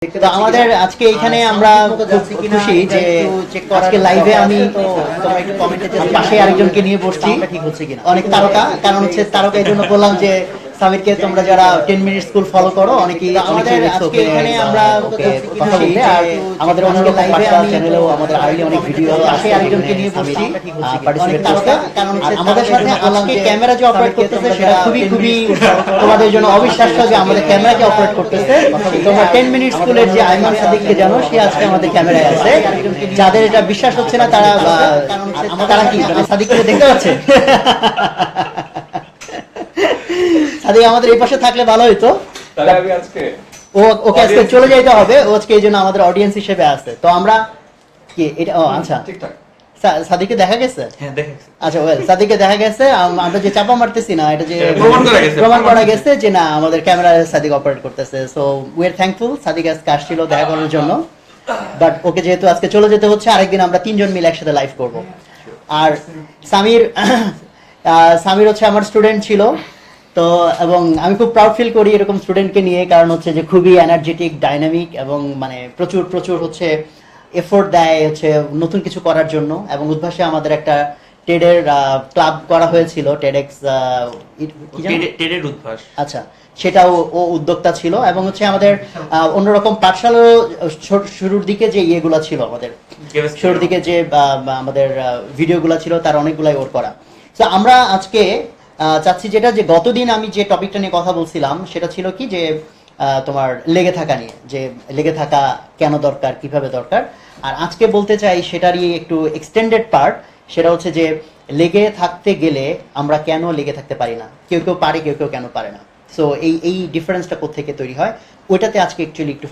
তো আমাদের আজকে এখানে আমরা খুব খুশি যে আজকে লাইভে আমি পাশে আরেকজনকে নিয়ে বসছি অনেক তারকা, কারণ হচ্ছে তারকা এই জন্য বললাম যে সামিরকে তোমরা যারা 10 মিনিট স্কুল ফলো করো অনেকেই আমাদের আজকে এখানে আমরা কথা বলতে, আর আমাদের অনেক লাইভে আমি চ্যানেলেও আমাদের আর্লি অনেক ভিডিও পাশে আরেকজনকে নিয়ে বসছি পার্টিসিপেট করতে, কারণ হচ্ছে আমাদের সাথে আজকে ক্যামেরা যে অপারেট করতেছে সেটা খুবই খুবই তোমাদের জন্য অবিশ্বাস্য যে আমাদের ক্যামেরাকে অপারেট করতেছে। তোমরা 10 মিনিট স্কুলের যে আইমান সাদিককে জানো, সে আজকে আমাদের ক্যামেরায় আছে। যাদের এটা বিশ্বাস হচ্ছে না তারা তারা কি সাদিককে দেখতে পাচ্ছে? সাদিক আমাদের এই পাশে থাকলে ভালো হইতো। তাহলে আমি আজকে ওকে আজকে চলে যেতে হবে, ও আজকে এই জন্য আমাদের অডিয়েন্স হিসেবে আছে। তো আমরা কি এটা আচ্ছা ঠিকঠাক সাদিককে দেখা গেছে? হ্যাঁ দেখেছি। আচ্ছা ওয়েল, সাদিককে দেখা গেছে। আমরা যে চাপা মারতেছি না, এটা যে প্রমাণ করা গেছে যে না আমাদের ক্যামেরা সাদিক অপারেট করতেছে। So we are thankful, Sadiq আজকে আসছিল দেখা করার জন্য। বাট ওকে যেহেতু আজকে চলে যেতে হচ্ছে, আরেকদিন আমরা তিনজন মিলে একসাথে লাইভ করব। আর সামির হচ্ছে আমার স্টুডেন্ট ছিল, তো এবং আমি খুব প্রাউড ফিল করি এরকম স্টুডেন্টকে নিয়ে, কারণ হচ্ছে যে খুবই এনার্জেটিক, ডাইনামিক এবং মানে প্রচুর প্রচুর হচ্ছে এফোর্ট দেয় হচ্ছে নতুন কিছু করার জন্য। এবং উদ্ভাসে আমাদের একটা টেডের ক্লাব করা হয়েছিল, টেডেক্স টেডের উদ্ভাস। আচ্ছা, সেটাও ও উদ্যোক্তা ছিল। এবং হচ্ছে আমাদের অন্যরকম পাঠশালার শুরুর দিকে যে ইয়েগুলো ছিল, আমাদের শুরুর দিকে যে আমাদের ভিডিওগুলো ছিল তার অনেকগুলাই ওর করা। তো আমরা আজকে চাচ্ছি যেটা, যে গতদিন আমি যে টপিকটা নিয়ে কথা বলছিলাম সেটা ছিল কি যে তোমার লেগে থাকা নিয়ে, যে লেগে থাকা কেন দরকার, কিভাবে দরকার। আর আজকে বলতে চাই সেটারই একটু এক্সটেন্ডেড পার্ট, সেটা হচ্ছে যে লেগে থাকতে গেলে আমরা কেন লেগে থাকতে পারি না, কেউ কেউ পারে, কেউ কেউ কেন পারে না। সো এই ডিফারেন্সটা কোত্থেকে তৈরি হয়, ওইটাতে আজকে অ্যাকচুয়ালি একটু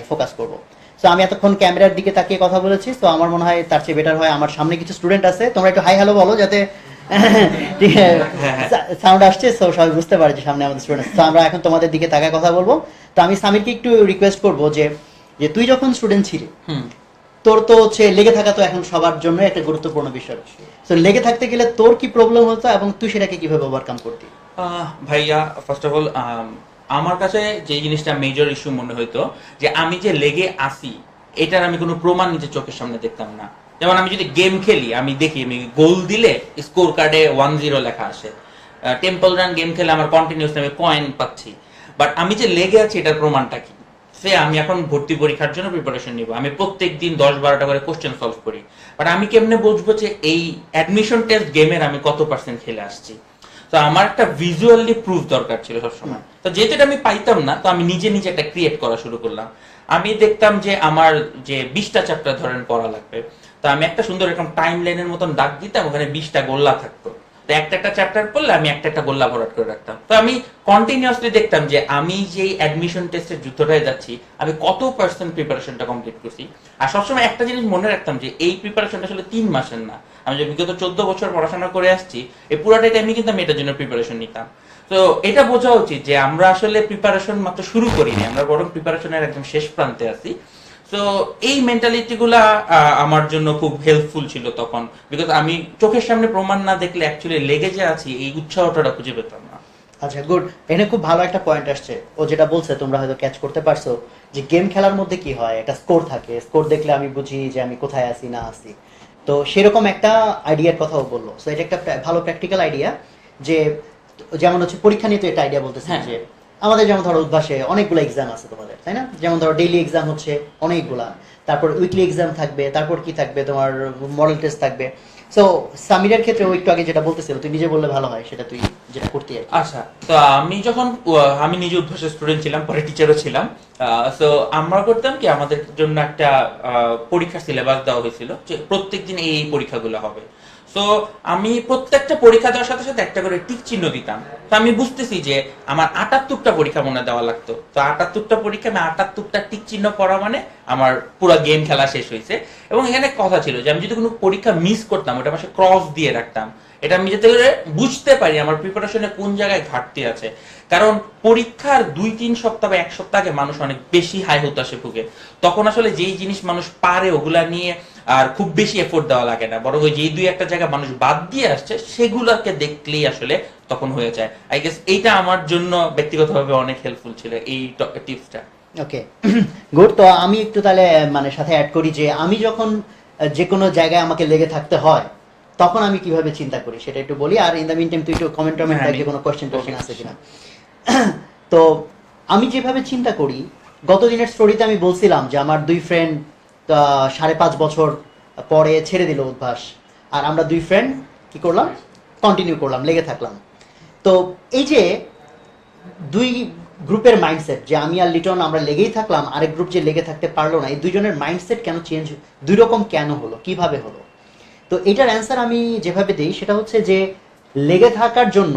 ফোকাস করবো। সো আমি এতক্ষণ ক্যামেরার দিকে তাকিয়ে কথা বলেছি, তো আমার মনে হয় তার চেয়ে বেটার হয় আমার সামনে কিছু স্টুডেন্ট আছে, তোমরা একটু হাই হ্যালো বলো যাতে সাউন্ড আসছে, সো সবাই বুঝতে পারে যে সামনে আমাদের স্টুডেন্ট। তো আমরা এখন তোমাদের দিকে তাকায় কথা বলবো। তো আমি সামিরকে একটু রিকোয়েস্ট করবো যে তুই যখন স্টুডেন্ট ছিলি, তোর তো হচ্ছে লেগে থাকা তো এখন সবার জন্য একটা গুরুত্বপূর্ণ বিষয়। তো লেগে থাকতে গেলে তোর কি প্রবলেম হতো এবং তুই সেটাকে কিভাবে ওভারকাম করতি? ভাইয়া, ফার্স্ট অফ অল আমার কাছে যে জিনিসটা মেজর ইস্যু মনে হইতো যে আমি যে লেগে আসি এটার আমি কোনো প্রমাণ নিজের চোখের সামনে দেখতাম না। যেমন আমি যদি গেম খেলি, আমি দেখি আমি গোল দিলে স্কোর কার্ডে 1-0 লেখা আসে। টেম্পল রান গেম খেলে আমার কন্টিনিউসলি আমি কয়েন পাচ্ছি, বাট আমি যে লেগে আছি এটার প্রমাণটা কি? সে আমি এখন ভর্তি পরীক্ষার জন্য প্রিপারেশন নিব, আমি প্রত্যেক দিন 10-12টা করে কোশ্চেন সলভ করি, বাট আমি কেমনে বুঝবো যে এই অ্যাডমিশন টেস্ট গেমের আমি কত পার্সেন্ট খেলে আসছি? তো আমার একটা ভিজুয়ালি প্রুফ দরকার ছিল সবসময়। তো যেহেতু এটা আমি পাইতাম না, তো আমি নিজে নিজে একটা ক্রিয়েট করা শুরু করলাম। আমি দেখতাম যে আমার যে 20টা চ্যাপ্টার ধরেন পড়া লাগবে, তো আমি একটা সুন্দর এরকম টাইম লাইনের মতন দাগ দিতাম, ওখানে 20টা গোল্লা থাকতো। তো একটা একটা চ্যাপ্টার পড়লে আমি একটা একটা গোল্লা ভরাট করে রাখতাম। তো আমি কন্টিনিউয়াসলি দেখতাম যে আমি যে অ্যাডমিশন টেস্টের যুদ্ধটায় যাচ্ছি আমি কত পার্সেন্ট প্রিপারেশনটা কমপ্লিট করছি। আর সবসময় একটা জিনিস মনে রাখতাম যে এই প্রিপারেশনটা আসলে 3 মাসের না। আমি যে বিগত 14 বছর পড়াশোনা করে আসছি, এই পুরোটাই টাইমে কিন্তু আমি এটার জন্য প্রিপারেশন নিতাম। তো এটা বোঝা উচিত যে আমরা আসলে প্রিপারেশন মাত্র শুরু করিনি, আমরা বরং প্রিপারেশনের একদম শেষ প্রান্তে আছি। তো এই মেন্টালিটি গুলা আমার জন্য খুব হেল্পফুল ছিল তখন, বিকজ আমি চোখের সামনে প্রমাণ না দেখলে অ্যাকচুয়ালি লেগে যে আছি এই উৎসাহটা খুঁজে পেতাম না। আচ্ছা, গুড। এখানে খুব ভালো একটা পয়েন্ট আসছে, ও যেটা বলছে তোমরা হয়তো ক্যাচ করতে পারছো, যে গেম খেলার মধ্যে কি হয়, একটা স্কোর থাকে, স্কোর দেখলে আমি বুঝি যে আমি কোথায় আছি না আছি। তো সেরকম একটা আইডিয়ার কথাও বললো। সো এটা একটা ভালো প্র্যাকটিক্যাল আইডিয়া, যে যেমন হচ্ছে পরীক্ষা নিয়ে তো এটা আইডিয়া বলতেছি যে আমাদের যেমন ধরো উদ্ভাসে অনেকগুলো এক্সাম আছে তোমাদের, তাই না? যেমন ধরো ডেইলি এক্সাম হচ্ছে অনেকগুলা, তারপর উইকলি এক্সাম থাকবে, তারপর কি থাকবে তোমার মডেল টেস্ট থাকবে। সো সামিরের ক্ষেত্রে ওই একটু আগে যেটা বলতেছিল, তুই নিজে বললে ভালো হয় সেটা তুই যেটা করতে। আচ্ছা, তো আমি নিজে উদ্ভাসের স্টুডেন্ট ছিলাম, পরে টিচারও ছিলাম। সো আমরা করতাম কি, আমাদের জন্য একটা পরীক্ষার সিলেবাস দেওয়া হয়েছিল যে প্রত্যেকদিন এই পরীক্ষাগুলো হবে। সো আমি প্রত্যেকটা পরীক্ষা দেওয়ার সাথে সাথে একটা করে টিক চিহ্ন দিতাম। তো আমি বুঝতেছি যে আমার 78টা পরীক্ষা মনে দেওয়া লাগতো, তো 78টা পরীক্ষা আমি 78টা টিক চিহ্ন পড়া মানে আমার পুরো গেম খেলা শেষ হয়েছে। এবং এখানে কথা ছিল যে আমি যদি কোনো পরীক্ষা মিস করতাম ওটা পাশে ক্রস দিয়ে রাখতাম, এটা আমি যাতে করে বুঝতে পারি আমার প্রিপারেশনে কোন জায়গায় ঘাটতি আছে। কারণ পরীক্ষার 2-3 সপ্তাহ বা 1 সপ্তাহ আগে মানুষ অনেক বেশি হাই হতাশে ভুগে, তখন আসলে যেই জিনিস মানুষ পারে ওগুলা নিয়ে আর খুব বেশি এফোর্ট দেওয়া লাগে না, বরং ওই যেই 2-1টা জায়গা মানুষ বাদ দিয়ে আসছে সেগুলোকে দেখলেই আসলে তখন হয়ে যায়। আই গেস এইটা আমার জন্য ব্যক্তিগতভাবে অনেক হেল্পফুল ছিল, এই টিপসটা। Okay good. তো আমি একটু তাহলে মানে সাথে অ্যাড করি যে আমি যখন যে কোনো জায়গায় আমাকে লেগে থাকতে হয় তখন আমি কিভাবে চিন্তা করি সেটা একটু বলি, আর ইন দ্য মিন টাইম তুই একটু কমেন্ট যে কোনো কোয়েশ্চেন টোয়েশ্চেন আছে কিনা। তো আমি যেভাবে চিন্তা করি, গত দিনের স্টোরিতে আমি বলছিলাম যে আমার দুই ফ্রেন্ড 5.5 বছর পরে ছেড়ে দিল অভ্যাস, আর আমরা দুই ফ্রেন্ড কি করলাম, কন্টিনিউ করলাম, লেগে থাকলাম। তো এই যে দুই গ্রুপের মাইন্ডসেট, যে আমি আর লিটন আমরা লেগেই থাকলাম, আরেক গ্রুপ যে লেগে থাকতে পারলো না, এই দুইজনের মাইন্ডসেট কেন চেঞ্জ, দুই রকম কেন হলো, কিভাবে হলো? তো এটার অ্যান্সার আমি যেভাবে দিই সেটা হচ্ছে যে লেগে থাকার জন্য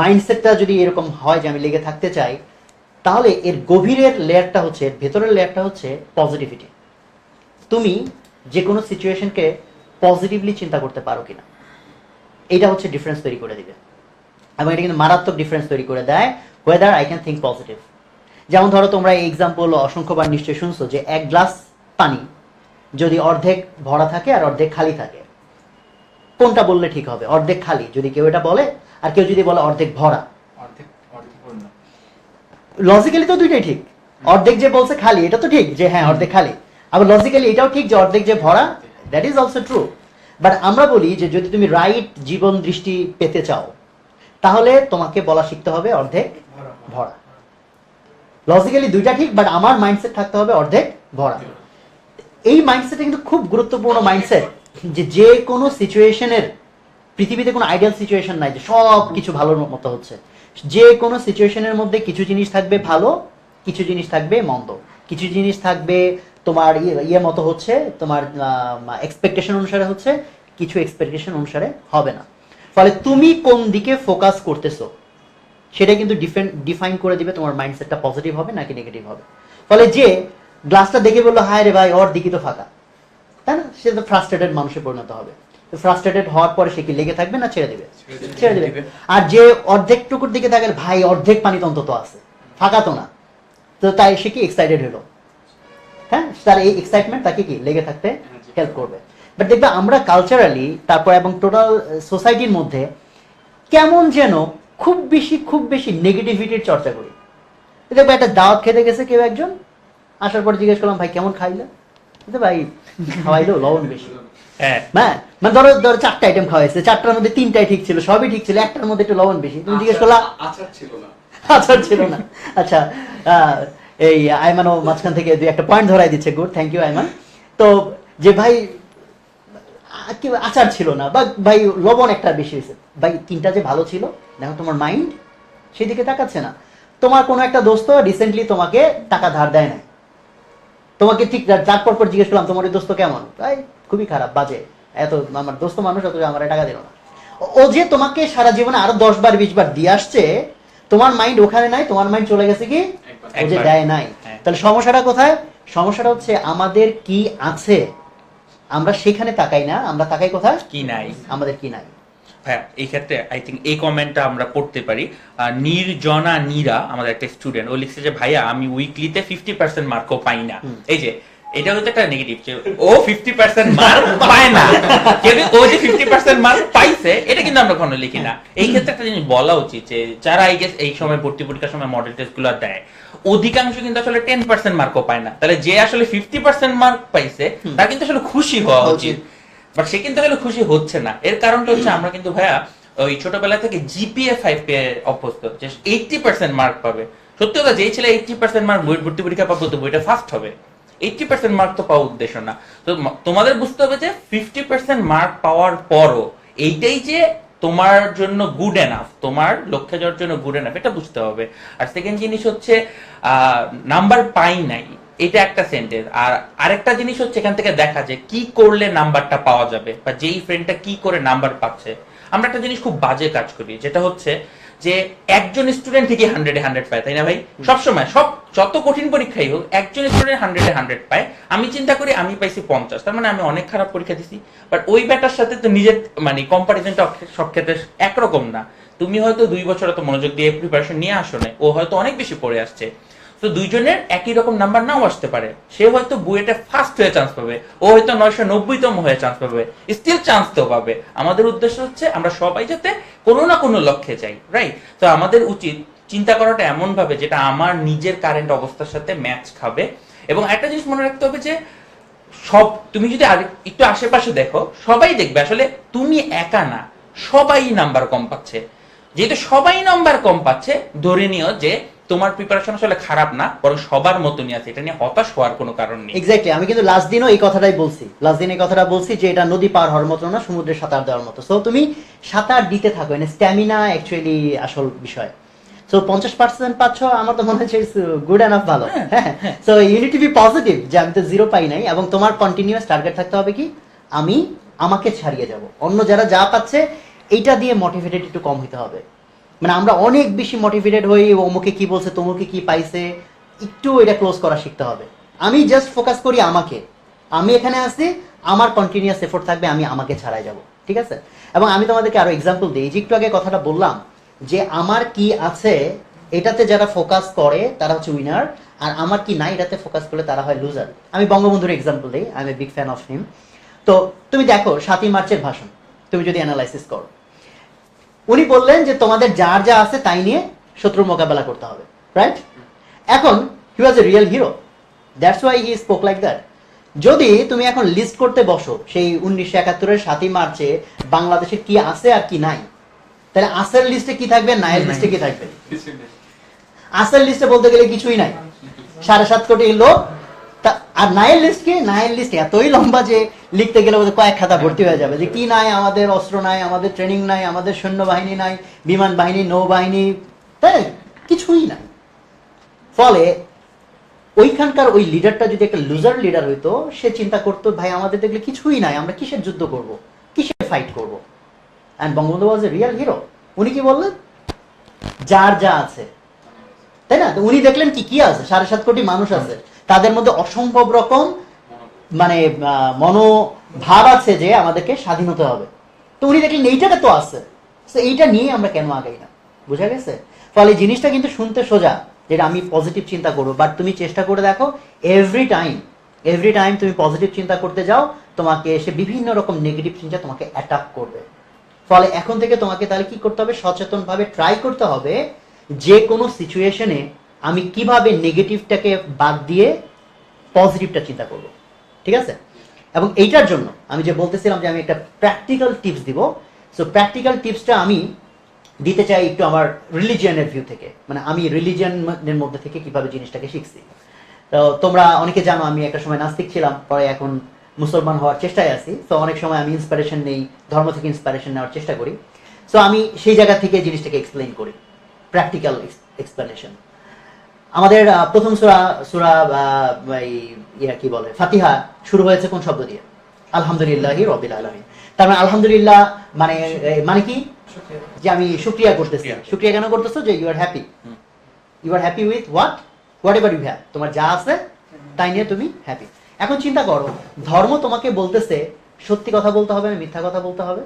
মাইন্ডসেটটা যদি এরকম হয় যে আমি লেগে থাকতে চাই, তাহলে এর গভীরের লেয়ারটা হচ্ছে, ভেতরের লেয়ারটা হচ্ছে পজিটিভিটি। তুমি যে কোনো সিচুয়েশনকে পজিটিভলি চিন্তা করতে পারো কিনা, এইটা হচ্ছে ডিফারেন্স তৈরি করে দিবে। এবং এটা কিন্তু মারাত্মক ডিফারেন্স তৈরি করে দেয় whether I can think positive। যেমন ধরো তোমরা এই এক্সাম্পল অসংখ্যবার নিশ্চয়ই শুনছো যে এক গ্লাস পানি যদি অর্ধেক ভরা থাকে আর অর্ধেক খালি থাকে, কোনটা বললে ঠিক হবে? অর্ধেক খালি যদি কেউ এটা বলে, আর কেউ যদি বলে অর্ধেক ভরা। লজিক্যালি তো দুইটাই ঠিক। অর্ধেক যে বলছে খালি এটা তো ঠিক যে হ্যাঁ অর্ধেক খালি, আবার লজিক্যালি এটাও ঠিক যে অর্ধেক যে ভরা, that is also true. But আমরা বলি যে যদি তুমি রাইট জীবন দৃষ্টি পেতে চাও তাহলে তোমাকে বলা শিখতে হবে অর্ধেক ভরা। লজিক্যালি দুইটা ঠিক, বাট আমার মাইন্ডসেট থাকতে হবে অর্ধেক ভরা। এই মাইন্ডসেটটা কিন্তু খুব গুরুত্বপূর্ণ মাইন্ডসেট, যে কোনো সিচুয়েশনের, পৃথিবীতে কোনো আইডিয়াল সিচুয়েশন নাই যে সব কিছু ভালোর মতো হচ্ছে। যে কোনো সিচুয়েশনের মধ্যে কিছু জিনিস থাকবে ভালো, কিছু জিনিস থাকবে মন্দ, কিছু জিনিস থাকবে তোমার ইয়ে মতো হচ্ছে, তোমার এক্সপেকটেশন অনুসারে হচ্ছে, কিছু এক্সপেকটেশন অনুসারে হবে না। ফলে তুমি কোন দিকে ফোকাস করতেছো সেটা কিন্তু ডিফাইন করে দিবে তোমার মাইন্ডসেটটা পজিটিভ হবে নাকি নেগেটিভ হবে। ফলে যে গ্লাসটা দেখে বললো হায় রে ভাই ওর দিকে তো ফাঁকা, তাই না, সে তো ফ্রাস্ট্রেটেড মানুষে পরিণত হবে। ফ্রাস্ট্রেটেড হওয়ার পরে সে কি লেগে থাকবে না ছেড়ে দিবে? ছেড়ে দিবে। আর যে অর্ধেক টুকুর দিকে থাকলে ভাই অর্ধেক পানি তো অন্তত আছে, ফাঁকা তো না, তো তাই সে কি এক্সাইটেড হলো, হ্যাঁ, তার এই এক্সাইটমেন্ট তাকে কি লেগে থাকতে হেল্প করবে। বাট দেখবে আমরা কালচারালি তারপর এবং টোটাল সোসাইটির মধ্যে কেমন যেন খুব বেশি নেগেটিভিটির চর্চা করি। দেখবে একটা দাওয়াত খেতে গেছে কেউ একজন, আসার পর জিজ্ঞেস করলাম ভাই কেমন খাইলে, ভাই খাওয়াইলো লবণ বেশি। হ্যাঁ, মানে ধরো 4টা আইটেম খাওয়াইছে, 4টার মধ্যে 3টাই ঠিক ছিল, সবই ঠিক ছিল, একটার মধ্যে একটু লবণ বেশি। তুমি জিজ্ঞেস করলা আচার ছিল না। আচ্ছা, এই আইমানও মাঝখান থেকে 2-1 পয়েন্ট ধরাই দিচ্ছে, গুড, থ্যাংক ইউ আইমান। তো যে ভাই আচার ছিল না, বা ভাই লবণ একটা বেশি হয়েছে, ভাই 3টা যে ভালো ছিল, দেখো তোমার মাইন্ড সেদিকে তাকাচ্ছে না। তোমার কোনো একটা দোস্ত রিসেন্টলি তোমাকে টাকা ধার দেয় না, তোমাকে ঠিক যার পর জিজ্ঞেস করলাম তোমার দোস্ত কেমন, ভাই খুবই খারাপ, বাজে, এত আমার দোস্ত মানুষ অত আমার টাকা দিল না। ও যে তোমাকে সারা জীবনে আরো 10 বার 20 বার দিয়ে আসছে, তোমার মাইন্ড ওখানে নাই, তোমার মাইন্ড চলে গেছে কি ও যে দেয় নাই। তাহলে সমস্যাটা কোথায়? সমস্যাটা হচ্ছে আমাদের কি আছে আমরা সেখানে তাকাই না, আমরা তাকাই কোথায় কি নাই, আমাদের কি নাই। হ্যাঁ, এই ক্ষেত্রে আই থিঙ্ক এই কমেন্টটা আমরা পড়তে পারি। নির্জনা নীরা আমাদের একটা স্টুডেন্ট, ও লিখছে যে ভাইয়া আমি উইকলিতে 50% মার্কও পাই না। এই যে এটা হচ্ছে একটা নেগেটিভ, যে ও 50% মার্ক পায় না, কিন্তু ও যে 50% মার্ক পাইছে এটা কিন্তু আমরা কখনো লিখি না। এই ক্ষেত্রে একটা জিনিস বলা উচিত যে যারা এই সময় ভর্তি পরীক্ষার সময় মডেল টেস্ট গুলো দেয়, অধিকাংশ কিন্তু আসলে 10% মার্কও পায় না। তাহলে যে আসলে 50% মার্ক পাইছে তার কিন্তু আসলে খুশি হওয়া উচিত, বাট সে কিন্তু আসলে খুশি হচ্ছে না। এর কারণটা হচ্ছে আমরা কিন্তু ভাইয়া ওই ছোটবেলা থেকে জিপিএ 5 পেয়ে অভ্যস্ত, যে 80% মার্ক পাবে। সত্যি কথা, যেই ছেলে 80% মার্ক ভর্তি পরীক্ষা পাবো তো বইটা ফার্স্ট হবে, 80% মার্ক তো পাওয়ার উদ্দেশ্য না। তো তোমাদের বুঝতে হবে যে 50% মার্ক পাওয়ার পরও এইটাই যে তোমার জন্য গুড এনাফ, তোমার লক্ষ্যে যাওয়ার জন্য গুড এনাফ, এটা বুঝতে হবে। আর সেকেন্ড জিনিস হচ্ছে নাম্বার পাই নাই, এটা একটা সেন্টেন্স। আর আরেকটা জিনিস হচ্ছে এখান থেকে দেখা যায় কি করলে নাম্বারটা পাওয়া যাবে, বা যেই ফ্রেন্ডটা কি করে নাম্বার পাচ্ছে। আমরা একটা জিনিস খুব বাজে কাজ করি, যেটা হচ্ছে যে একজন স্টুডেন্ট ঠিকই 100-এ 100 পায়, তাই না ভাই? সবসময় যত কঠিন পরীক্ষাই হোক একজন স্টুডেন্ট 100-এ 100 পায়। আমি চিন্তা করি আমি পাইছি 50, তার মানে আমি অনেক খারাপ পরীক্ষা দিছি। বাট ওই ব্যাটার সাথে তো নিজের মানে কম্পারিজনটা সব ক্ষেত্রে একরকম না। তুমি হয়তো 2 বছর এত মনোযোগ দিয়ে প্রিপারেশন নিয়ে আসো না, ও হয়তো অনেক বেশি পড়ে আসছে। তো দুইজনের একই রকম নাম্বার নাও আসতে পারে, সে হয়তো বুয়েটে ফার্স্ট হয়ে চান্স পাবে, ও হয়তো 990তম হয়ে চান্স পাবে, স্টিল চান্স তো পাবে। আমাদের উদ্দেশ্য হচ্ছে আমরা সবাই যাতে কোনো না কোনো লক্ষ্যে যাই, রাইট? তো আমাদের উচিত চিন্তা করাটা এমন ভাবে যেটা আমার নিজের কারেন্ট অবস্থার সাথে ম্যাচ খাবে। এবং একটা জিনিস মনে রাখতে হবে যে সব তুমি যদি একটু আশেপাশে দেখো, সবাই দেখবে আসলে তুমি একা না, সবাই নাম্বার কম পাচ্ছে। যেহেতু সবাই নাম্বার কম পাচ্ছে, ধরে নিও যে তোমার প্রিপারেশন আসলে খারাপ না, বরং সবার মতনই আছে। এটা নিয়ে হতাশ হওয়ার কোনো কারণ নেই। এক্স্যাক্টলি, আমি কিন্তু লাস্ট দিনও এই কথাটাই বলছি, লাস্ট দিন এই কথাটা বলছি যে এটা নদী পার হওয়ার মতো না, সমুদ্রে সাঁতার দেওয়ার মতো। সো তুমি সাঁতার দিতে থাকো, মানে স্ট্যামিনা অ্যাকচুয়ালি আসল বিষয়। সো 50% পাচ্ছ, আমার তো মনে হচ্ছে গুড এনাফ, ভালো। হ্যাঁ, so you need to be positive যে আমি তো 0 পাই নাই, এবং তোমার কন্টিনিউয়াস টার্গেট থাকতে হবে কি আমি আমাকে ছাড়িয়ে যাব। অন্য যারা যা পাচ্ছে এইটা দিয়ে মোটিভেটেড একটু কম হতে হবে। মানে আমরা অনেক বেশি মোটিভেটেড হই, অমুকে কি বলছে, তমুকে কি পাইছে, একটু এটা ক্লোজ করা শিখতে হবে। আমি জাস্ট ফোকাস করি আমাকে, আমি এখানে আছি, আমার কন্টিনিউয়াস এফোর্ট থাকবে, আমি আমাকে ছাড়াই যাব, ঠিক আছে? এবং আমি তোমাদেরকে আরো এক্সাম্পল দিই, যে একটু আগে কথাটা বললাম যে আমার কি আছে এটাতে যারা ফোকাস করে তারা হচ্ছে উইনার, আর আমার কি নাই এটাতে ফোকাস করলে তারা হয় লুজার। আমি বঙ্গবন্ধুর এক্সাম্পল দিই, I M a big fan of him. তো তুমি দেখো 7ই মার্চের ভাষণ, তুমি যদি অ্যানালাইসিস করো, উনি বললেন যে তোমাদের যার যা আছে তাই নিয়ে শত্রুর মোকাবেলা করতে হবে, রাইট? এখন he was a real hero, that's why he spoke like that. যদি তুমি এখন লিস্ট করতে বসো সেই 1971-এর 7ই মার্চে বাংলাদেশে কি আছে আর কি নাই, তাহলে আসের লিস্টে কি থাকবে, নায়ের লিস্টে কি থাকবে? আসের লিস্টে বলতে গেলে কিছুই নাই, 7.5 কোটি লোক। আর নায়ের লিস্ট কি? নায়ের লিস্ট এতই লম্বা যে লিখতে গেলে কয়েক খাতা ভর্তি হয়ে যাবে, যে কি নাই, আমাদের অস্ত্র নাই, আমাদের ট্রেনিং নাই, আমাদের সৈন্যবাহিনী নাই, বিমান বাহিনী, নৌবাহিনী, তাই কিছুই নাই। ফলে ওইখানকার ওই লিডারটা যদি একটা লুজার লিডার হইতো, সে চিন্তা করতো ভাই আমাদের দেখলে কিছুই নাই, আমরা কিসের যুদ্ধ করব, কিসের ফাইট করব। And Bangabandhu was a real hero. উনি কি বললেন? যার যা আছে, তাই না? তো উনি দেখলেন কি কি আছে, 7.5 কোটি মানুষ আছে, তাদের মধ্যে অসম্ভব রকম মানে মনোভাব আছে যে আমাদেরকে স্বাধীন হতে হবে। তো উনি দেখলেন এইটাটা তো আছে, তো এইটা নিয়ে আমরা কেন আগাই না, বুঝা গেছে? ফলে জিনিসটা কিন্তু শুনতে সোজা, যেটা আমি পজিটিভ চিন্তা করবো, বাট তুমি চেষ্টা করে দেখো এভরি টাইম তুমি পজিটিভ চিন্তা করতে যাও, তোমাকে এসে বিভিন্ন রকম নেগেটিভ চিন্তা তোমাকে অ্যাটাক করবে। ফলে এখন থেকে তোমাকে তাহলে কি করতে হবে, সচেতনভাবে ট্রাই করতে হবে যে কোনো সিচুয়েশনে আমি কিভাবে নেগেটিভটাকে বাদ দিয়ে পজিটিভটা চিন্তা করব, ঠিক আছে? এবং এইটার জন্য আমি যে বলতেছিলাম যে আমি একটা প্র্যাকটিক্যাল টিপস দিব, সো প্র্যাকটিক্যাল টিপসটা আমি দিতে চাই একটু আমার রিলিজিয়ানের ভিউ থেকে, মানে আমি রিলিজিয়ানের মধ্যে থেকে কিভাবে জিনিসটাকে শিখছি। তো তোমরা অনেকে জানো আমি একটা সময় নাস্তিক ছিলাম, পরে এখন মুসলমান হওয়ার চেষ্টায় আছি। তো অনেক সময় আমি ইন্সপিরেশন নেই, ধর্ম থেকে ইন্সপিরেশন নেওয়ার চেষ্টা করি। সো আমি সেই জায়গা থেকে জিনিসটাকে এক্সপ্লেইন করি, প্র্যাকটিক্যাল এক্সপ্লেনেশন। আমাদের প্রথম সূরা কি বলে, ফাতিহা শুরু হয়েছে কোন শব্দ দিয়ে? আলহামদুলিল্লাহি রাব্বিল আলামিন। তার মানে আলহামদুলিল্লাহ মানে মানে কি, যে আমি শুকরিয়া করতেছি। শুকরিয়া কেন করতেছো? যে you are happy with whatever you have, তোমার যা আছে তাই নিয়ে তুমি হ্যাপি। এখন চিন্তা করো, ধর্ম তোমাকে বলতেছে সত্যি কথা বলতে হবে না মিথ্যা কথা বলতে হবে?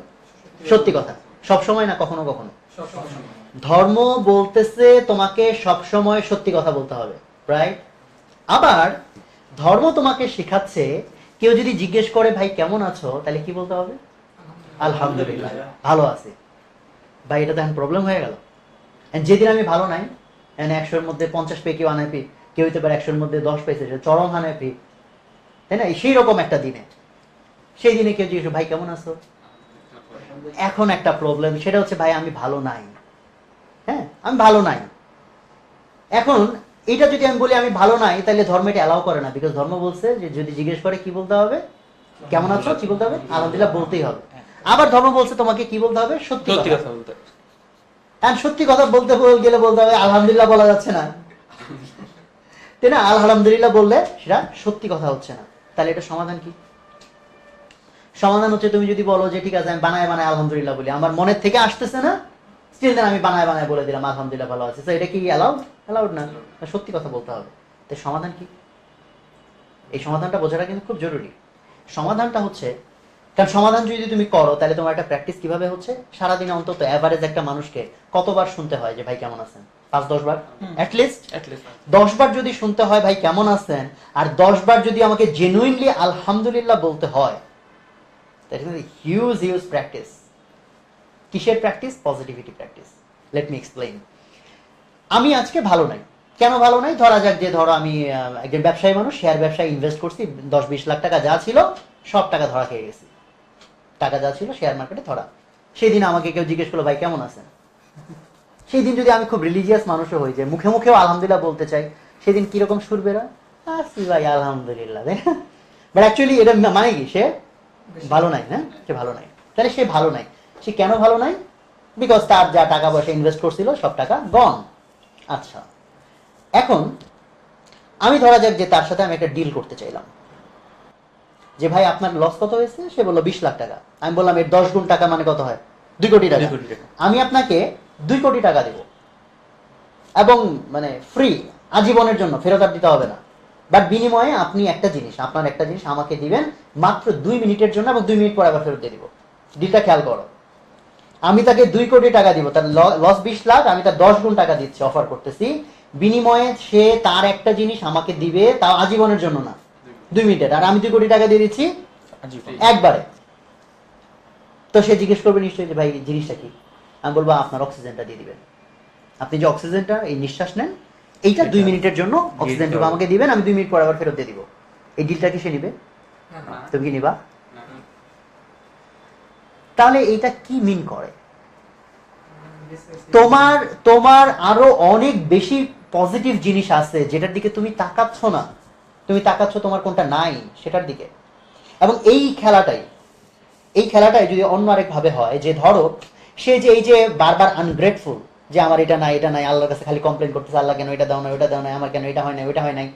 সত্যি কথা, সব সময় না কখনো কখনো? ধর্ম বলতেছে তোমাকে সব সময় সত্যি কথা বলতে হবে, রাইট? আবার ধর্ম তোমাকে শেখাচ্ছে কেউ যদি জিজ্ঞেস করে ভাই কেমন আছো, তাহলে কি বলতে হবে? আলহামদুলিল্লাহ, ভালো আছি। ভাই এটা তো এখন প্রবলেম হয়ে গেল। যেদিন আমি ভালো নাই, 100-এর মধ্যে 50 পেয়ে কেউ আনহ্যাপি, কেউ হইতে পারে 100-এর মধ্যে 10 পেয়েছে, চরম আনহ্যাপি, তাই না? সেই রকম একটা দিনে, সেই দিনে কেউ জিজ্ঞেস ভাই কেমন আছো, এখন একটা প্রবলেম, সেটা হচ্ছে ভাই আমি ভালো নাই। হ্যাঁ, আমি ভালো নাই। এখন এটা যদি আমি বলি আমি ভালো নাই, তাহলে ধর্ম এটা অ্যালাউ করে না, বিকজ ধর্ম বলছে যে যদি জিজ্ঞেস করে কি বলতে হবে, কেমন আছো, কি বলতে হবে? আলহামদুলিল্লাহ বলতেই হবে। আবার ধর্ম বলছে তোমাকে কি বলতে হবে? সত্যি কথা বলতে হবে। আর সত্যি কথা বলতে গেলে বলতে হবে আলহামদুলিল্লাহ বলা যাচ্ছে না, তাই না? আলহামদুলিল্লাহ বললে সেটা সত্যি কথা হচ্ছে না। তাহলে এটা সমাধান কি? সমাধান হচ্ছে তুমি যদি বলো যে ঠিক আছে আমি বানায় আলহামদুলিল্লাহ বলি, আমার মনের থেকে আসতেছে না, স্টিল দেন আমি বানায় বলে দিলাম আলহামদুলিল্লাহ ভালো আছে। তো এটা কি অ্যালাউড না? সত্যি কথা বলতে হবে। তো সমাধান কি? এই সমাধানটা বোঝাটা কিন্তু খুব জরুরি। সমাধানটা হচ্ছে, কারণ সমাধান যদি তুমি করো তাহলে তোমার একটা প্র্যাকটিস কিভাবে হচ্ছে, সারাদিনে অন্তত এভারেজ একটা মানুষকে কতবার শুনতে হয় যে ভাই কেমন আছেন? 5-10 বার অ্যাটলিস্ট 10 বার যদি শুনতে হয় ভাই কেমন আছেন, আর 10 বার যদি আমাকে জেনুইনলি আলহামদুলিল্লাহ বলতে হয়, that is a huge practice. কিসের practice? Positivity practice. Let me explain. আমি আজকে ভালো নাই। কেন ভালো নাই? ধরা যাক যে ধরো আমি একজন ব্যবসায়ী মানুষ, শেয়ার ব্যবসায় ইনভেস্ট করছি, 10-20 লাখ টাকা যা ছিল সব টাকা ধরা খেয়ে গেছি। টাকা যা ছিল শেয়ার মার্কেটে ধরা। সেই দিন আমাকে কেউ জিজ্ঞেস করলো ভাই কেমন আছেন, সেই দিন যদি আমি খুব রিলিজিয়াস মানুষও হই, যে মুখে মুখেও আলহামদুলিল্লাহ বলতে চাই, সেদিন কিরকম সুর বেরোয়, আছি ভাই আলহামদুলিল্লাহ, তাই না? বাট অ্যাকচুয়ালি এটা মানে কি সে ভালো নাই, না সে ভালো নাই। তাহলে সে ভালো নাই, সে কেন ভালো নাই? বিকজ তার যা টাকা পয়সা ইনভেস্ট করছিল সব টাকা গন। আচ্ছা, এখন আমি ধরা যাক যে তার সাথে আমি একটা ডিল করতে চাইলাম, যে ভাই আপনার লস কত হয়েছে? সে বললো 20 লাখ টাকা। আমি বললাম এর 10 গুণ টাকা মানে কত হয়? 2 কোটি টাকা। আমি আপনাকে 2 কোটি টাকা দেব, এবং মানে ফ্রি, আজীবনের জন্য, ফেরত আর দিতে হবে না। বাট বিনিময়ে আপনি একটা জিনিস, আপনার একটা জিনিস আমাকে দিবেন মাত্র 2 মিনিটের জন্য, এবং 2 মিনিট পর আবার ফেরত দিয়ে দিব। ডিলটা খেয়াল করো, আমি তাকে 2 কোটি টাকা দিব, তার লস 20 লাখ, আমি তার 10 গুণ টাকা দিচ্ছি, অফার করতেছি। বিনিময়ে সে তার একটা জিনিস আমাকে দিবে, তাও আজীবনের জন্য না, 2 মিনিটের। আর আমি 2 কোটি টাকা দিয়ে দিচ্ছি একবারে। তো সে জিজ্ঞেস করবে নিশ্চয়ই যে ভাই জিনিসটা কি? আমি বলবো আপনার অক্সিজেনটা দিয়ে দিবেন। আপনি যে অক্সিজেনটা, এই নিঃশ্বাস নেন, এইটা 2 মিনিটের জন্য অক্সিজেনটুকু আমাকে দিবেন, আমি 2 মিনিট পর আবার ফেরত দিয়ে দিব। এই ডিলটা কি সে নিবে? তুমি কি নিবা? তাহলে এইটা কি মিন করে? তোমার আরো অনেক বেশি পজিটিভ জিনিস আছে যেটার দিকে তুমি তাকাচ্ছ না। তুমি তাকাচ্ছ তোমার কোনটা নাই সেটার দিকে। এবং এই খেলাটাই যদি অন্য আরেক ভাবে হয়, যে ধরো সে যে এই যে বারবার আনগ্রেটফুল, যে আমার এটা নাই, এটা নাই, আল্লাহর কাছে খালি কমপ্লেন করতেছে, আল্লাহ কেন এটা দাও না, ওটা দাও না, আমার কেন এটা হয় না, ওইটা হয় নাই।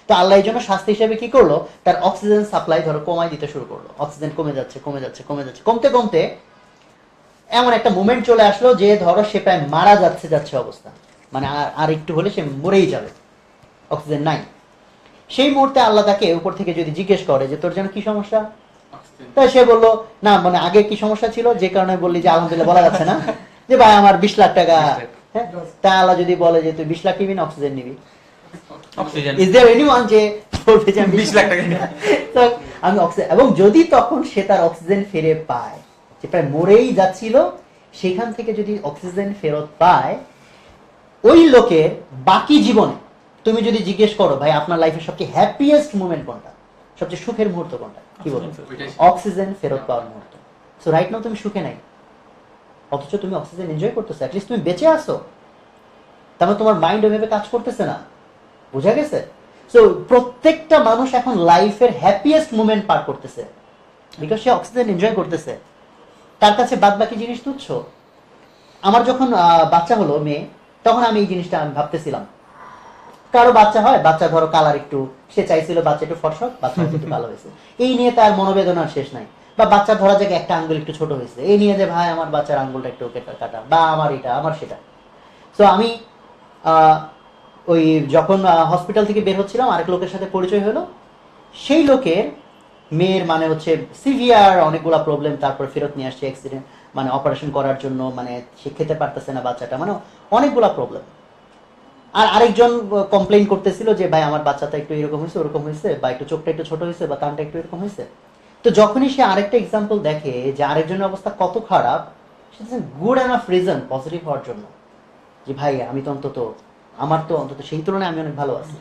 তো আল্লাহ এই জন্য শাস্তি হিসেবে কি করলো, তার অক্সিজেন সাপ্লাই ধরো কমাই দিতে শুরু করলো। অক্সিজেন কমে যাচ্ছে, কমতে কমতে এমন একটা মুভমেন্ট চলে আসলো যে ধরো সে প্রায় মারা যাচ্ছে অবস্থা, মানে আর একটু হলে সে মরেই যাবে, অক্সিজেন নাই। সেই মুহূর্তে আল্লাহ তাকে উপর থেকে যদি জিজ্ঞেস করে যে তোর যেন কি সমস্যা, তাই সে বললো না, মানে আগে কি সমস্যা ছিল যে কারণে বললি যে আলহামদুলিল্লাহ বলা যাচ্ছে না, যে ভাই আমার 20 লাখ টাকা। হ্যাঁ, তা আল্লাহ যদি বলে যে তুই 20 লাখ নিবি না অক্সিজেন নিবি, ইজ দেয়ার এনিওয়ান যে বলবে যে আমি 20 লাখ টাকা তো আমি অক্সিজেন, এবং যদি তখন সে তার অক্সিজেন ফিরে পায়, যে প্রায় মরেই যাচ্ছিল, সেখান থেকে যদি অক্সিজেন ফেরত পায়, ওই লোকের বাকি জীবনে তুমি যদি জিজ্ঞেস করো ভাই আপনার লাইফের সবচেয়ে হ্যাপিয়েস্ট মুভমেন্ট কোনটা, সবচেয়ে সুখের মুহূর্ত কোনটা, কি বলবো? অক্সিজেন ফেরত পাওয়ার মুহূর্ত। সো রাইট নাও তুমি সুখে নাই, অথচ তুমি অক্সিজেন এনজয় করতেছো, অ্যাটলিস্ট তুমি বেঁচে আছো। তারপর তোমার মাইন্ড ওইভাবে কাজ করতেছে না, বুঝা গেছে? সো প্রত্যেকটা মানুষ এখন লাইফের হ্যাপিয়েস্ট মুভমেন্ট পার করতেছে, বিকজ সে অক্সিজেন এনজয় করতেছে। তার কাছে বাদ বাকি জিনিস তুচ্ছ। আমার যখন বাচ্চা হলো মেয়ে, তখন আমি এই জিনিসটা আমি ভাবতেছিলাম, কারো বাচ্চা হয়, বাচ্চা ধরো কালার একটু, সে চাইছিল বাচ্চা একটু ফর্সা, বাচ্চা একটু ভালো হয়েছে, এই নিয়ে তার মনোবেদনার শেষ নাই। বা বাচ্চা ধরা যাক একটা আঙ্গুল একটু ছোট হয়েছে, এই নিয়ে যে ভাই আমার বাচ্চার আঙ্গুলটা একটু কাটা, বা আমার এটা আমার সেটা। সো আমি ওই যখন হসপিটাল থেকে বের হচ্ছিলাম, আরেক লোকের সাথে পরিচয় হলো। সেই লোকের মেয়ের মানে হচ্ছে সিভিয়ার অনেকগুলা প্রবলেম, তারপর ফেরত নিয়ে আসছে অ্যাক্সিডেন্ট, মানে অপারেশন করার জন্য, মানে সে খেতে পারতেছে না বাচ্চাটা, মানে অনেকগুলা প্রবলেম। আর আরেকজন কমপ্লেইন করতেছিল যে ভাই আমার বাচ্চাটা একটু এরকম হয়েছে, ওরকম হয়েছে, বা একটু চোখটা একটু ছোট হয়েছে, বা কানটা একটু এরকম হয়েছে। তো যখনই সে আরেকটা এক্সাম্পল দেখে যে আরেকজনের অবস্থা কত খারাপ, সে গুড এনাফ রিজন পজিটিভ হওয়ার জন্য, যে ভাই আমি তো অন্তত, আমার তো অন্তত সেই তুলনায় আমি অনেক ভালো আছি।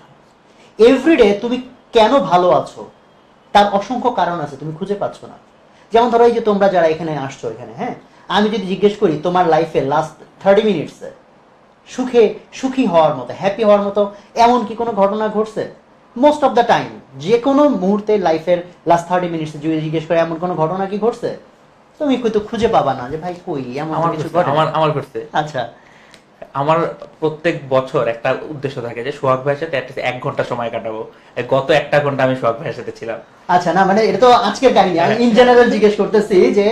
এভরিডে তুমি কেন ভালো আছো তার অসংখ্য কারণ আছে, তুমি খুঁজে পাচ্ছ না। যেমন ধরো এই যে তোমরা যারা এখানে আসছো এখানে, হ্যাঁ, আমি যদি জিজ্ঞেস করি তোমার লাইফে লাস্ট 30 মিনিটসে সুখী হওয়ার মতো, হ্যাপি হওয়ার মতো এমন কি কোনো ঘটনা ঘটছে? মোস্ট অফ দ্য টাইম যে কোনো মুহূর্তে লাইফের লাস্ট 30 মিনিটস যদি জিজ্ঞেস করে এমন কোনো ঘটনা কি ঘটছে, তুমি তো খুঁজে পাবা না, যে ভাই কই এমন কিছু ঘটে। আমার ঘটছে। আচ্ছা, আমার প্রত্যেক বছর একটা উদ্দেশ্য থাকে যে সোহাগ ভাইয়ের সাথে 1 ঘন্টা সময় কাটাবো। গত 1 ঘন্টা আমি সোহাগ ভাইয়ের সাথে ছিলাম। আচ্ছা, না মানে এটা তো আজকের কাহিনী, আমি ইন জেনারেল জিজ্ঞেস করতেছি যে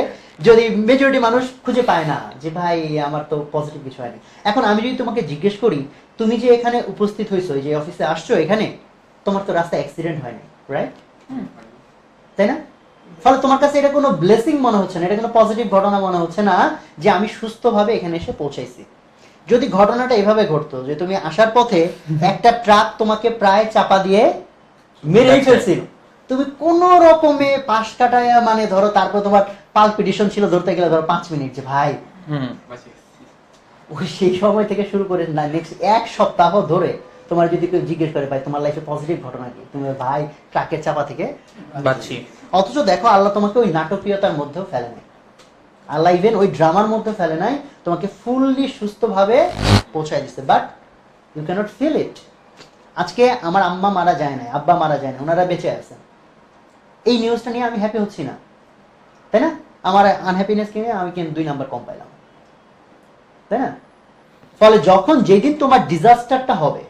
যদি মেজরিটি মানুষ খুঁজে পায় না যে ভাই আমার তো পজিটিভ কিছু হয়নি। এখন আমি যদি তোমাকে জিজ্ঞেস করি তুমি যে এখানে উপস্থিত হয়েছো, যে অফিসে আসছো এখানে, তোমার তো রাস্তায় অ্যাক্সিডেন্ট হয়নি, রাইট? তাই না? ফলে তোমার কাছে এটা কোনো ব্লেসিং মনে হচ্ছে না, এটা কোনো পজিটিভ ঘটনা মনে হচ্ছে না যে আমি সুস্থভাবে এখানে এসে পৌঁছাইছি। যদি ঘটনাটা এভাবে ঘটতো যে তুমি আসার পথে একটা ট্রাক তোমাকে প্রায় চাপা দিয়ে মেরেই ফেলছিল, তুমি কোন রকমে পাশ কাটায়, মানে ধরো তারপর তোমার পালপিটেশন ছিল ধরতে গেলে ধরো 5 মিনিট, যে ভাই ওই সেই সময় থেকে শুরু করে না নেক্সট এক সপ্তাহ ধরে তোমার যদি কেউ জিজ্ঞেস করে ভাই তোমার লাইফে পজিটিভ ঘটনা কি, তুমি ভাই ট্রাকের চাপা থেকে বাঁচছি। অথচ দেখো আল্লাহ তোমাকে ওই নাটকীয়তার মধ্যেও ফেলে নাই, আল্লাহ ইভেন ওই ড্রামার মধ্যে ফেলে নাই, তোমাকে ফুললি সুস্থভাবে পৌঁছায় দিচ্ছে, but you cannot feel it. আজকে আমার আম্মা মারা যায় না, আব্বা মারা যায় না, ওনারা বেঁচে আছেন, এই নিউজটা নিয়ে আমি হ্যাপি হচ্ছি না, তাই না? আমার আনহ্যাপিনেস নিয়ে আমি কিন্তু 2 নাম্বার কম পাইলাম, তাই না? ফলে যখন যেদিন তোমার ডিজাস্টারটা হবে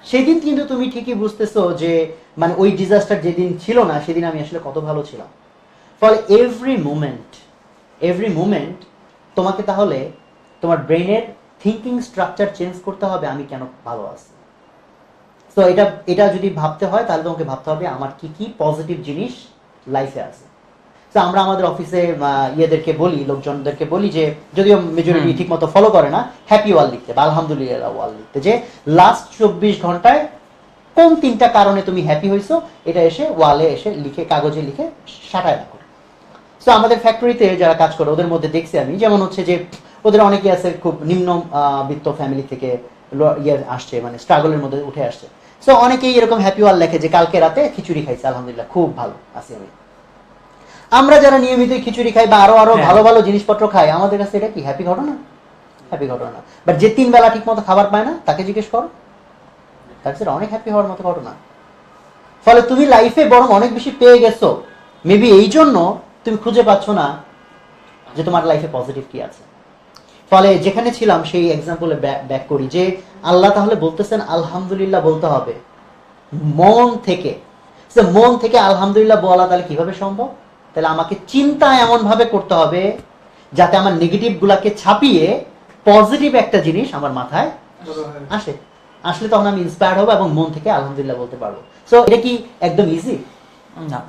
সেদিন কিন্তু তুমি ঠিকই বুঝতেছো যে মানে ওই ডিজাস্টার যেদিন ছিল না সেদিন আমি আসলে কত ভালো ছিলাম। ফলে এভরি মুমেন্ট তোমাকে তাহলে তোমার ব্রেনের থিঙ্কিং স্ট্রাকচার চেঞ্জ করতে হবে, আমি কেন ভালো আছি। তো এটা যদি ভাবতে হয় তাহলে তোমাকে ভাবতে হবে আমার কি কি পজিটিভ জিনিস লাইফে আছে। তো আমরা আমাদের অফিসে ইয়েদেরকে বলি, লোকজনদেরকে বলি যে যদিও মেজরিটি ঠিক মতো ফলো করে না, হ্যাপি ওয়াল লিখতে বা আলহামদুলিল্লাহ ওয়াল লিখতে, যে লাস্ট 24 ঘন্টায় কোন 3টা কারণে তুমি হ্যাপি হয়েছো এটা এসে ওয়ালে এসে লিখে, কাগজে লিখে সাটায় রাখো। তো আমাদের ফ্যাক্টরিতে যারা কাজ করে ওদের মধ্যে দেখছি আমি, যেমন হচ্ছে যে ওদের অনেকে আছে খুব নিম্ন বিত্ত ফ্যামিলি থেকে ইয়ে আসছে, মানে স্ট্রাগলের মধ্যে উঠে আসছে। সো অনেকেই এরকম হ্যাপি ওয়াল লেখে যে কালকে রাতে খিচুড়ি খাইছে, আলহামদুলিল্লাহ খুব ভালো আছি আমি। আমরা যারা নিয়মিত খিচুড়ি খাই বা আরো ভালো ভালো জিনিসপত্র খাই, আমাদের কাছে এটা কি হ্যাপি ঘটনা? হ্যাপি ঘটনা। বাট যে 3 বেলা ঠিক মতো খাবার পায় না তাকে জিজ্ঞেস করো, তার কাছে অনেক হ্যাপি হওয়ার মতো ঘটনা। ফলে তুমি লাইফে বরং অনেক বেশি পেয়ে গেছো, মেবি এই জন্য তুমি খুঁজে পাচ্ছ না যে তোমার লাইফে পজিটিভ কি আছে। ফলে যেখানে ছিলাম সেই এক্সাম্পলে ব্যাক করি যে আল্লাহ তাহলে বলতেছেন আলহামদুলিল্লাহ বলতে হবে মন থেকে। মন থেকে আলহামদুলিল্লাহ বলা তাহলে কিভাবে সম্ভব? তাহলে আমাকে চিন্তা এমন ভাবে করতে হবে যাতে আমার নেগেটিভ গুলাকে ছাপিয়ে পজিটিভ একটা জিনিস আমার মাথায় আসে, আসলে তখন আমি ইন্সপায়ার্ড হবো এবং মন থেকে আলহামদুলিল্লাহ বলতে পারবো। সো এটা কি একদম ইজি? না,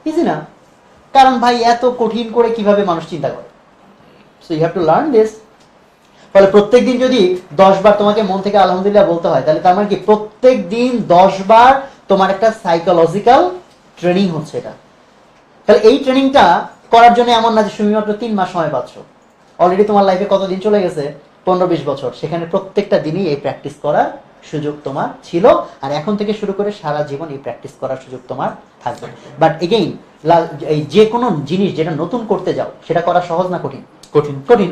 ইজি না। কারণ ভাই এত কঠিন করে কিভাবে মানুষ চিন্তা করে। So you have to learn this. ফলে প্রত্যেক দিন যদি 10 বার তোমাকে মন থেকে আলহামদুলিল্লাহ বলতে হয়, তাহলে তার মানে কি প্রত্যেক দিন 10 বার তোমার একটা সাইকোলজিক্যাল ট্রেনিং হচ্ছে এটা। তাহলে এই ট্রেনিংটা করার জন্য এমন না যে তুমি মাত্র 3 মাস সময় পাচ্ছ, অলরেডি তোমার লাইফে কত দিন চলে গেছে, 15-20 বছর, সেখানে প্রত্যেকটা দিনই এই প্র্যাকটিস করার সুযোগ তোমার ছিল, আর এখন থেকে শুরু করে সারা জীবন এই প্র্যাকটিস করার সুযোগ তোমার থাকবে। বাট এগেইন এই যে কোনো জিনিস যেটা নতুন করতে যাও সেটা করা সহজ না কঠিন? কঠিন, কঠিন।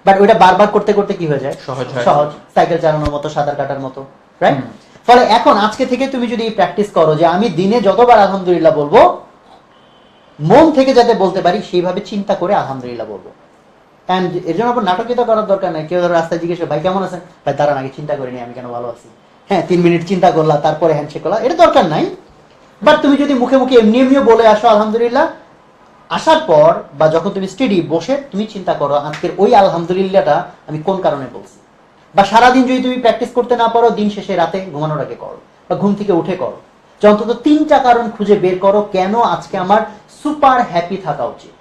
বাট ওইটা বারবার করতে করতে কি হয়ে যায়? সহজ। সাইকেল চালানোর মতো, সাঁতার কাটার মতো, রাইট? ফলে এখন আজকে থেকে তুমি যদি প্র্যাকটিস করো যে আমি দিনে যতবার আলহামদুলিল্লাহ বলবো, মন থেকে যাতে বলতে পারি সেইভাবে চিন্তা করে আলহামদুলিল্লাহ বলবো। এন্ড এর জন্য আবার নাটকীয়তা করার দরকার নাই। কেউ ধরো রাস্তায় জিজ্ঞেস ভাই কেমন আছেন, ভাই দাঁড়ান আগে চিন্তা করিনি আমি কেন ভালো আছি, হ্যাঁ 3 মিনিট চিন্তা করলা তারপরে হ্যান্ডশেক করলা, এটা দরকার নাই। বাট তুমি যদি মুখে মুখে এমনিও বলে আসো আলহামদুলিল্লাহ, আসার পর বা যখন তুমি স্টেডি বসে তুমি চিন্তা করো আজকের ওই আলহামদুলিল্লাহটা আমি কোন কারণে বলছি। বা সারাদিন যদি তুমি প্র্যাকটিস করতে না পারো, দিন শেষে রাতে ঘুমানোর আগে করো বা ঘুম থেকে উঠে করো, যে অন্তত 3টা কারণ খুঁজে বের করো কেন আজকে আমার সুপার হ্যাপি থাকা উচিত।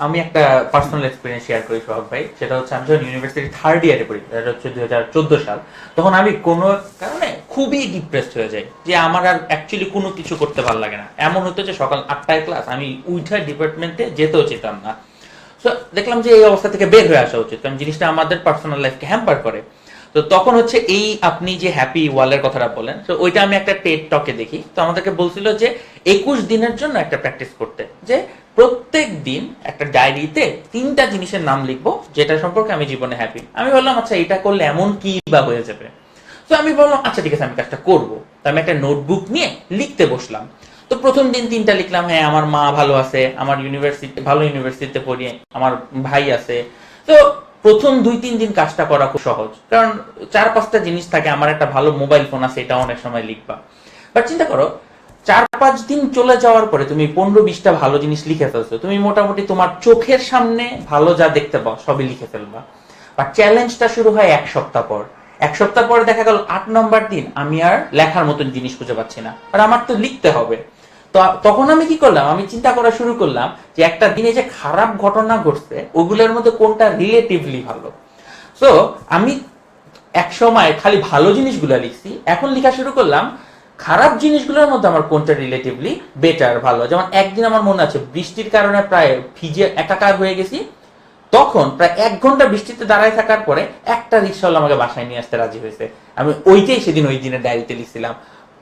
আমি একটা পার্সোনাল এক্সপিরিয়েন্স শেয়ার করি সোহাগ ভাই। সেটা হচ্ছে আমি যখন ইউনিভার্সিটি 3rd ইয়ারে পড়ি, এটা হচ্ছে 2014 সাল, তখন আমি কোনো কারণে খুবই ডিপ্রেসড হয়ে যাই যে আমার আর অ্যাকচুয়ালি কোনো কিছু করতে ভালো লাগে না। এমন হতো যে সকাল 8টায় ক্লাস, আমি উঠে ডিপার্টমেন্টে যেতেও যেতাম না। সো দেখলাম যে এই অবস্থা থেকে বের হয়ে আসা উচিত, কারণ জিনিসটা আমাদের পার্সোনাল লাইফকে হ্যাম্পার করে। তো তখন হচ্ছে এই আপনি যে হ্যাপি ওয়ালের কথাটা বলেন, তো ওইটা আমি একটা টেড টকে দেখি। তো আমাদেরকে বলছিল যে 21 দিনের জন্য একটা প্র্যাকটিস করতে, যে প্রত্যেক দিন একটা ডায়েরিতে 3টা জিনিসের নাম লিখবো যেটা সম্পর্কে আমি জীবনে হ্যাপি। আমি বললাম আচ্ছা এটা করলে এমন কি বা হয়ে যাবে। তো আমি বললাম আচ্ছা ঠিক আছে আমি কাজটা করবো। তো আমি একটা নোটবুক নিয়ে লিখতে বসলাম। তো প্রথম দিন 3টা লিখলাম, হ্যাঁ আমার মা ভালো আছে, আমার ভালো ইউনিভার্সিটিতে পড়ি, আমার ভাই আছে। তো প্রথম 2-3 দিন কাজটা করা খুব সহজ, কারণ 4-5টা জিনিস থাকে। আমার একটা ভালো মোবাইল ফোন আছে, এটা অনেক সময় লিখবা। বাট চিন্তা করো 4-5 দিন চলে যাওয়ার পরে তুমি 15-20টা ভালো জিনিস লিখে ফেলছো, তুমি মোটামুটি তোমার চোখের সামনে ভালো যা দেখতে পাও সবই লিখে ফেলবা। বাট চ্যালেঞ্জটা শুরু হয় 1 সপ্তাহ পর। 1 সপ্তাহ পরে দেখা গেল 8 নম্বর দিন আমি আর লেখার মতন জিনিস খুঁজে পাচ্ছি না, আর আমার তো লিখতে হবে। তো তখন আমি কি করলাম, আমি চিন্তা করা শুরু করলাম যে একটা দিনে যে খারাপ ঘটনা ঘটছে ওগুলোর মধ্যে কোনটা রিলেটিভলি ভালো। সো আমি এক সময় খালি ভালো জিনিসগুলো লিখছি, এখন লেখা শুরু করলাম খারাপ জিনিসগুলোর মধ্যে আমার কোনটা রিলেটিভলি বেটার, ভালো। যেমন একদিন আমার মনে আছে বৃষ্টির কারণে প্রায় ভিজে একাকার হয়ে গেছি, তখন প্রায় 1 ঘন্টা বৃষ্টিতে দাঁড়ায় থাকার পরে একটা রিক্সাওয়ালা আমাকে বাসায় নিয়ে আসতে রাজি হয়েছে। আমি ওইটাই সেদিন ওই দিনের ডায়েরিতে লিখছিলাম।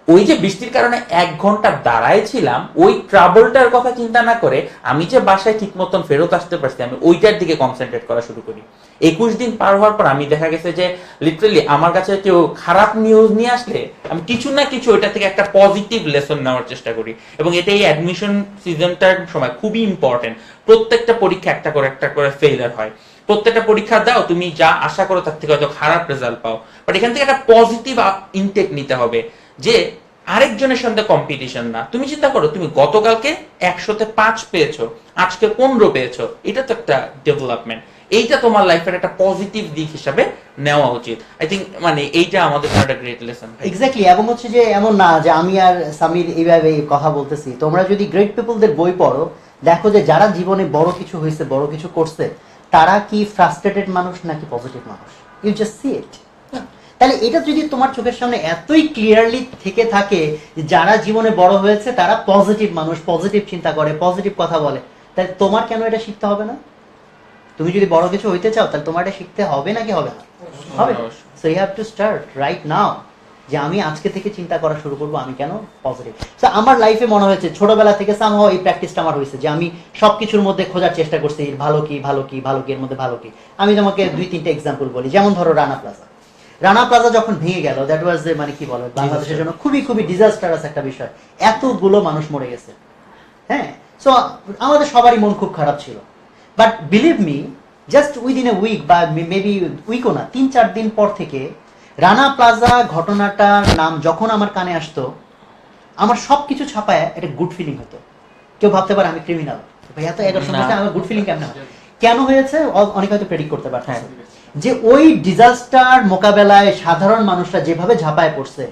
ওই যে বৃষ্টির কারণে 1 ঘন্টা দাঁড়ায় ছিলাম, ওই ট্রাবলটার কথা চিন্তা না করে আমি যে বাসায় ঠিক মতন ফেরত আসতে পারছি, আমি ওইটার দিকে কনসেন্ট্রেট করা শুরু করি। 21 দিন পার হওয়ার পর আমি দেখা গেছে যে লিটারালি আমার কাছে কেউ খারাপ নিউজ নিয়ে আসলে আমি কিছু না কিছু ওইটা থেকে একটা পজিটিভ লেসন নেওয়ার চেষ্টা করি। এবং এটা এই অ্যাডমিশন সিজনটার সময় খুবই ইম্পর্টেন্ট। প্রত্যেকটা পরীক্ষা একটা করে ফেইলার হয়। প্রত্যেকটা পরীক্ষা দাও, তুমি যা আশা করো তার থেকে হয়তো খারাপ রেজাল্ট পাও, বাট এখান থেকে একটা পজিটিভ ইনটেক নিতে হবে যে আরেকজনের সঙ্গে কম্পিটিশন না। তুমি চিন্তা করো, তুমি গতকালকে 100-তে 5 পেয়েছো, আজকে 15 পেয়েছো, এটা তো একটা ডেভেলপমেন্ট। এইটা তোমার লাইফের একটা পজিটিভ দিক হিসাবে নেওয়া উচিত। আই থিঙ্ক মানে এইটা আমাদের জন্য একটা গ্রেট লেসন। এক্স্যাক্টলি। এবং হচ্ছে যে এমন না যে আমি আর সামির এইভাবে কথা বলতেছি, তোমরা যদি গ্রেট পিপলদের বই পড়ো, দেখো যে যারা জীবনে বড় কিছু হয়েছে, বড় কিছু করছে, তারা কি ফ্রাস্ট্রেটেড মানুষ নাকি পজিটিভ মানুষ, ইউ জাস্ট সি ইট। তাহলে এটা যদি তোমার চোখের সামনে এতই ক্লিয়ারলি থেকে থাকে যারা জীবনে বড় হয়েছে তারা পজিটিভ মানুষ, পজিটিভ চিন্তা করে, পজিটিভ কথা বলে, তাহলে তোমার কেন এটা শিখতে হবে না? তুমি যদি বড় কিছু হইতে চাও তাহলে তোমার এটা শিখতে হবে নাকি হবে না? হবে। So you have to start right now, যে আমি আজকে থেকে চিন্তা করা শুরু করবো আমি কেন পজিটিভ। সো আমার লাইফে মনে হয়েছে ছোটবেলা থেকে সামহাও এই প্র্যাকটিসটা আমার হয়েছে যে আমি সবকিছুর মধ্যে খোঁজার চেষ্টা করছি ভালো কি ভালো কি ভালো কি, এর মধ্যে ভালো কি। আমি তোমাকে 2-3টা এক্সাম্পল বলি। যেমন ধরো রানা প্লাজা যখন ভেঙে গেল, দ্যাট ওয়াজ মানে কি বলে বাংলাদেশের জন্য খুবই খুবই ডিজাস্টারাস একটা বিষয়। এতগুলো মানুষ মরে গেছে, হ্যাঁ। সো আমাদের সবারই মন খুব খারাপ ছিল। But believe me, just within a week বা মেবি উইকও না, 3-4 দিন পর থেকে রানা প্লাজা ঘটনাটার নাম যখন আমার কানে আসতো, আমার সবকিছু ছাপায় একটা গুড ফিলিং হতো। কেউ ভাবতে পারে আমি ক্রিমিনাল, ভাই এত 11 সময় আমার গুড ফিলিং কেন হয়েছে? অনেক হয়তো প্রেডিক্ট করতে পারছে যে ওই ডিজাস্টার মোকাবেলায় সাধারণ মানুষরা যেভাবে ঝাঁপায় পড়ছে,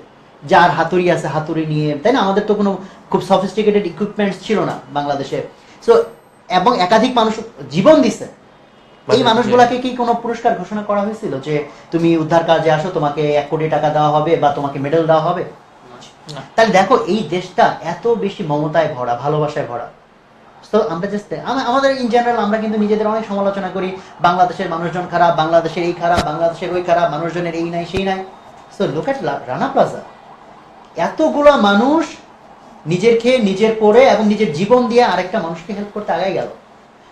যার হাতুড়ি আছে হাতুড়ি নিয়ে, তাই না? আমাদের তো কোনো খুব সফিস্টিকেটেড ইকুইপমেন্টস ছিল না বাংলাদেশে। সো এবং একাধিক মানুষ জীবন দিছে। এই মানুষগুলাকে কি কোনো পুরস্কার ঘোষণা করা হয়েছিল যে তুমি উদ্ধার কাজে আসো, তোমাকে 1 কোটি টাকা দেওয়া হবে বা তোমাকে মেডেল দেওয়া হবে? তাহলে দেখো এই দেশটা এত বেশি মমতায় ভরা, ভালোবাসায় ভরা। তো আমরা জাস্ট আমাদের ইন জেনারেল আমরা কিন্তু নিজেদের অনেক সমালোচনা করি, বাংলাদেশের মানুষজন খারাপ, বাংলাদেশের এই খারাপ, বাংলাদেশের ওই খারাপ, মানুষজনের এই নাই সেই নাই। So look at Rana plaza, এতগুলো মানুষ নিজের খেয়ে নিজের পরে এবং নিজের জীবন দিয়ে আরেকটা মানুষকে হেল্প করতে আগায় গেল।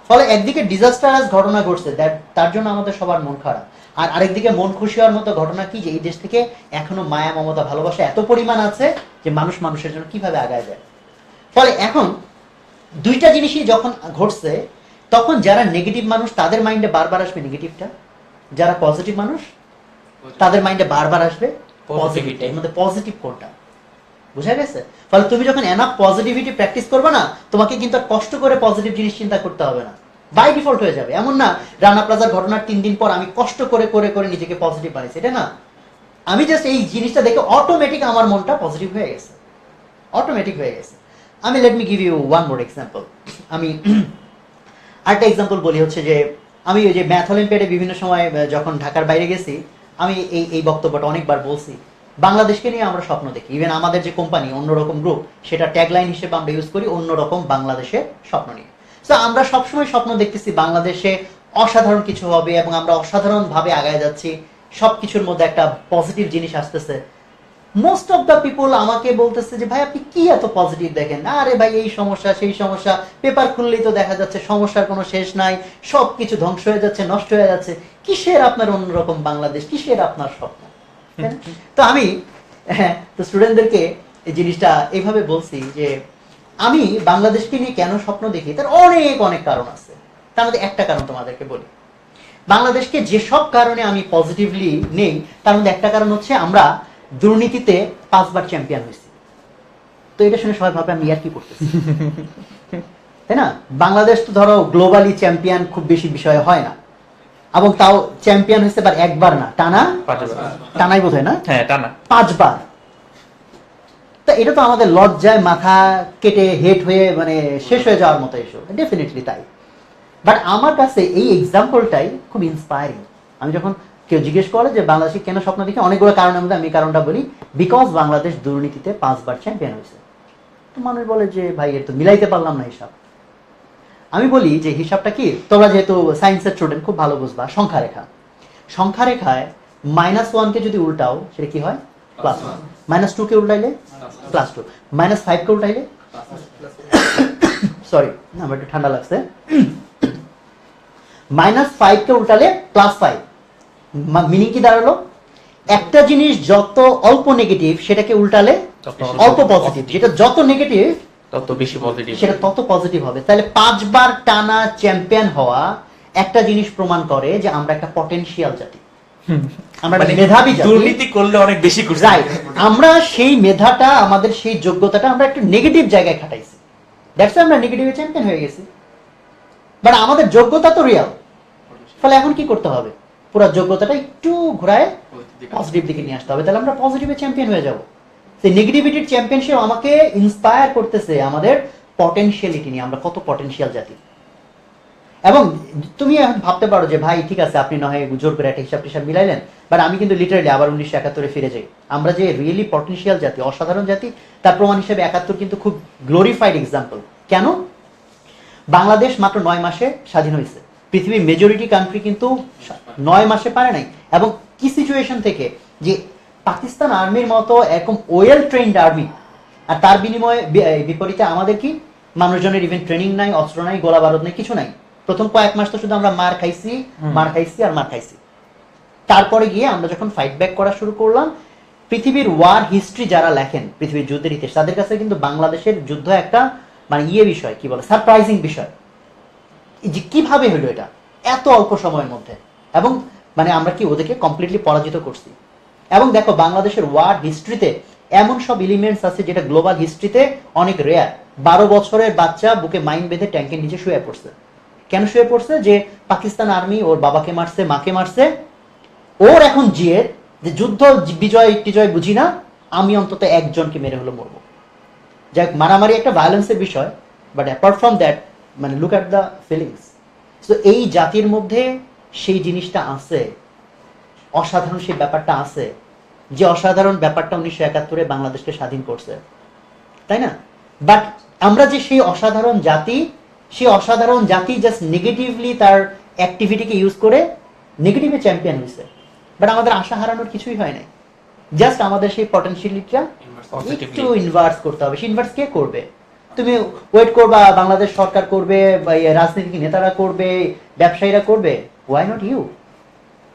ফলে একদিকে ডিজাস্টারাস ঘটনা ঘটছে, তার জন্য আমাদের সবার মন খারাপ, আর আরেকদিকে মন খুশি হওয়ার মতো ঘটনা কি যে এই দেশ থেকে এখনো মায়া মমতা ভালোবাসা এত পরিমাণ আছে যে মানুষ মানুষের জন্য কিভাবে আগায় যায়। ফলে এখন দুইটা জিনিসই যখন ঘটছে, তখন যারা নেগেটিভ মানুষ তাদের মাইন্ডে বারবার আসবে নেগেটিভটা, যারা পজিটিভ মানুষ তাদের মাইন্ডে বারবার আসবে পজিটিভিটি। এর মধ্যে পজিটিভ কোনটা বুঝা গেছে? ফলে তুমি যখন এনাফ পজিটিভিটি প্র্যাকটিস করবে না, তোমাকে কিন্তু কষ্ট করে পজিটিভ জিনিস চিন্তা করতে হবে না, বাই ডিফল্ট হয়ে যাবে। এমন না রানা প্লাজার ঘটনার 3 দিন পর আমি কষ্ট করে করে করে নিজেকে পজিটিভ বানাইছি, এটা না। আমি জাস্ট এই জিনিসটা দেখে অটোমেটিক আমার মনটা পজিটিভ হয়ে গেছে, অটোমেটিক হয়ে গেছে। আমি let me give you one more example. আমি আরেকটা এক্সাম্পল বলি, হচ্ছে যে আমি ওই যে ম্যাথ অলিম্পিয়াডে বিভিন্ন সময় যখন ঢাকার বাইরে গেছি, আমি এই বক্তব্যটা অনেকবার বলছি। বাংলাদেশকে নিয়ে আমরা স্বপ্ন দেখি, ইভেন আমাদের যে কোম্পানি অন্যরকম গ্রুপ, সেটা ট্যাগলাইন হিসেবে আমরা ইউজ করি অন্যরকম বাংলাদেশের স্বপ্ন নিয়ে। সো আমরা সবসময় স্বপ্ন দেখতেছি বাংলাদেশে অসাধারণ কিছু হবে এবং আমরা অসাধারণ ভাবে আগায় যাচ্ছি, সবকিছুর মধ্যে একটা পজিটিভ জিনিস আসতেছে। মোস্ট অফ দ্য পিপল আমাকে বলতেছে যে ভাই আপনি কি এত পজিটিভ দেখেন, আরে ভাই এই সমস্যা সেই সমস্যা, পেপার খুললেই তো দেখা যাচ্ছে সমস্যার কোনো শেষ নাই, সবকিছু ধ্বংস হয়ে যাচ্ছে, নষ্ট হয়ে যাচ্ছে, কিসের আপনার অন্যরকম বাংলাদেশ, কিসের আপনার স্বপ্ন? তো আমি তো স্টুডেন্টদেরকে এই জিনিসটা এইভাবে বলছি যে আমি বাংলাদেশকে নিয়ে কেন স্বপ্ন দেখি, তার অনেক অনেক কারণ আছে। তার মধ্যে একটা কারণ তোমাদেরকে বলি, বাংলাদেশকে যেসব কারণে আমি পজিটিভলি নেই তার মধ্যে একটা কারণ হচ্ছে আমরা দুর্নীতিতে 5 বার চ্যাম্পিয়ন হয়েছি। তো এটা শুনে সবাই ভাবে আমি আর কি করতেছি, তাই না? বাংলাদেশ তো ধরো গ্লোবালি চ্যাম্পিয়ন খুব বেশি বিষয় হয় না, এবং তাও চ্যাম্পিয়ন হয়েছে বার একবার না, টানা 5 বার, টানাই বোধ হয় না? হ্যাঁ টানা 5 বার। তা এটা তো আমাদের লজ্জায় মাথা কেটে হেট হয়ে মানে শেষ হয়ে যাওয়ার মতো এসো, ডেফিনেটলি তাই। বাট আমার কাছে এই এক্সাম্পলটাই খুব ইন্সপায়ারিং। আমি যখন কেউ জিজ্ঞেস করে যে বাংলাদেশে কেন স্বপ্ন দেখি, অনেকগুলো কারণের মধ্যে আমি কারণটা বলি, বিকজ বাংলাদেশ দুর্নীতিতে 5 বার চ্যাম্পিয়ন হয়েছে। তো মানুষ বলে যে ভাই এর তো মিলাইতে পারলাম না হিসাব। আমি বলি যে হিসাবটা কি, তোমরা যেহেতু সায়েন্সের স্টুডেন্ট খুব ভালো বুঝবা, সংখ্যা রেখা। সংখ্যা রেখায় -1 কে যদি উল্টাও সেটা কি হয়? +1। -2 কে উল্টাইলে +2। -5 কে উল্টাইলে, সরি আমার একটু ঠান্ডা লাগছে, -5 কে উল্টালে +5। মিনিং কি দাঁড়ালো? একটা জিনিস যত অল্প নেগেটিভ সেটাকে উল্টালে অল্প পজিটিভ, যেটা যত নেগেটিভ তত বেশি পজিটিভ, সেটা তত পজিটিভ হবে। তাহলে 5 বার টানা চ্যাম্পিয়ন হওয়া একটা জিনিস প্রমাণ করে যে আমরা একটা পটেনশিয়াল জাতি, আমরা মানে মেধাবী জাতি। দুর্নীতি করলে অনেক বেশি করছি, রাইট, আমরা সেই মেধাটা, আমাদের সেই যোগ্যতাটা আমরা একটু নেগেটিভ জায়গায় খাটাইছি, দ্যাটস আমরা নেগেটিভে চ্যাম্পিয়ন হয়ে গেছি। বাট আমাদের যোগ্যতা তো রিয়াল। ফলে এখন কি করতে হবে? পুরো যোগ্যতাটা একটু ঘোরায় পজিটিভ দিকে নিয়ে আসতে হবে, তাহলে আমরা পজিটিভে চ্যাম্পিয়ন হয়ে যাব। সেই নেগেটিভিটির চ্যাম্পিয়নশিপ আমাকে ইন্সপায়ার করতেছে আমাদের পটেনশিয়ালিটি নিয়ে, আমরা কত পটেনশিয়াল জাতি। এবং তুমি এখন ভাবতে পারো যে ভাই ঠিক আছে, আপনি নয় জোর করে একটা হিসাব টিসাব মিলাইলেন, বাট আমি কিন্তু লিটারালি আবার 1971-এ ফিরে যাই। আমরা যে রিয়েলি পটেনশিয়াল জাতি, অসাধারণ জাতি, তার প্রমাণ হিসেবে 71 কিন্তু খুব গ্লোরিফাইড এক্সাম্পল। কেন? বাংলাদেশ মাত্র 9 মাসে স্বাধীন হয়েছে, পৃথিবীর মেজরিটি কান্ট্রি কিন্তু 9 মাসে পারে নাই। এবং কি সিচুয়েশন থেকে, যে পাকিস্তান আর্মির মতো এরকম ওয়েল ট্রেন্ড আর্মি, আর তার বিপরীতে আমাদের কি মানুষজনের ইভেন ট্রেনিং নাই, অস্ত্র নাই, গোলা বারুদ নাই, কিছু নাই। প্রথম কয়েক মাস তো শুধু আমরা মার খাইছি আর মার খাইছি। তারপরে গিয়ে আমরা যখন ফাইট ব্যাক করা শুরু করলাম, পৃথিবীর ওয়ার হিস্ট্রি যারা লেখেন, পৃথিবীর যুদ্ধের ইতিহাস, তাদের কাছে কিন্তু বাংলাদেশের যুদ্ধ একটা মানে বিষয়, কি বলে, সারপ্রাইজিং বিষয় যে কিভাবে হলো এটা এত অল্প সময়ের মধ্যে। এবং মানে আমরা কি ওদেরকে কমপ্লিটলি পরাজিত করছি। এবং দেখো বাংলাদেশের ওয়ার হিস্ট্রিতে এমন সব এলিমেন্টস আছে যেটা গ্লোবাল হিস্ট্রিতে অনেক রেয়ার। 12 বছরের বাচ্চা বুকে মাইন বেঁধে ট্যাঙ্কের নিচে শুয়ে পড়ছে। কেন শুয়ে পড়ছে? যে পাকিস্তান আর্মি ওর বাবাকে মারছে, মাকে মারছে। ওর এখন জিয়ের যে যুদ্ধ বিজয় টিজয় বুঝি না, আমি অন্তত একজনকে মেরে হলো মরবো। যাক, মারামারি একটা ভায়োলেন্সের বিষয়, বাট অ্যাপার্ট ফ্রম দ্যাট, মানে লুক অ্যাট দ্য ফিলিংস। তো এই জাতির মধ্যে সেই জিনিসটা আছে, অসাধারণ সেই ব্যাপারটা আছে, যে অসাধারণ ব্যাপারটা 1971-এ বাংলাদেশকে স্বাধীন করছে, তাই না? বাট আমরা যে সেই অসাধারণ জাতি, সেই অসাধারণ জাতি জাস্ট নেগেটিভলি তার অ্যাক্টিভিটিকে ইউজ করে নেগেটিভে চ্যাম্পিয়ন হয়েছে। বাট আমাদের আশা হারানোর কিছুই হয় নাই, জাস্ট আমাদের সেই পটেনশিয়ালিটিটা একটু ইনভার্স করতে হবে। সেই ইনভার্স কে করবে? তুমি ওয়েট করবা বাংলাদেশ সরকার করবে, বা রাজনৈতিক নেতারা করবে, ব্যবসায়ীরা করবে? Why not you?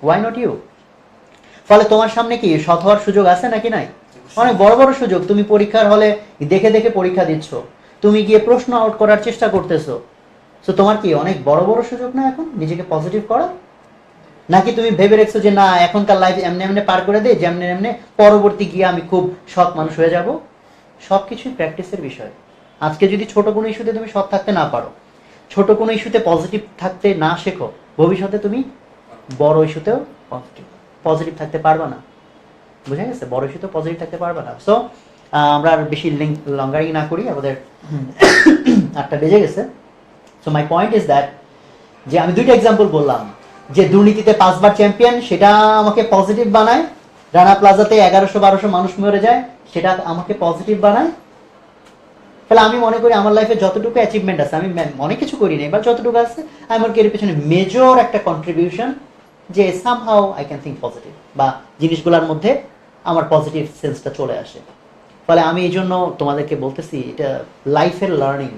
Why not you? ফলে তোমার সামনে কি সৎ হওয়ার সুযোগ আছে নাকি নাই? অনেক বড় বড় সুযোগ। তুমি পরীক্ষার হলে দেখে দেখে পরীক্ষা দিচ্ছ, তুমি গিয়ে প্রশ্ন আউট করার চেষ্টা করতেছো। সো তোমার কি অনেক বড় বড় সুযোগ না এখন নিজেকে পজিটিভ করা? নাকি তুমি ভেবে রেখছো যে না এখনকার লাইফ এমনি এমনি পার করে দে, যেমনি এমনি পরবর্তী গিয়ে আমি খুব সৎ মানুষ হয়ে যাব? সবকিছুই প্র্যাকটিসের বিষয়। আজকে যদি ছোট কোনো ইস্যুতে তুমি সৎ থাকতে না পারো, ছোট কোনো ইস্যুতে পজিটিভ থাকতে না শেখো, ভবিষ্যতে তুমি বড় ইস্যুতেও পজিটিভ থাকতে পারবে না। বুঝা গেছে? বড় ইস্যুতেও পজিটিভ থাকতে পারবে না। সো আমরা আর বেশি লঙ্গারিং না করি, আমাদের 8টা বেজে গেছে। So my point is that, যে আমি দুইটা এক্সাম্পল বললাম, যে দুর্নীতিতে 5 বার চ্যাম্পিয়ন, সেটা আমাকে পজিটিভ বানায়। রানা প্লাজাতে 1100-1200 মানুষ মরে যায়, সেটা আমাকে পজিটিভ বানায়। তাহলে আমি মনে করি আমার লাইফে যতটুকু অ্যাচিভমেন্ট আছে, আমি অনেক কিছু করি নাই, বা যতটুকু আছে আমি মনে করি এর পেছনে মেজর একটা কন্ট্রিবিউশন, যে somehow I can think positive, বা জিনিসগুলোর মধ্যে আমার পজিটিভ সেন্সটা চলে আসে। ফলে আমি এই জন্য তোমাদেরকে বলতেছি, এটা লাইফের learning,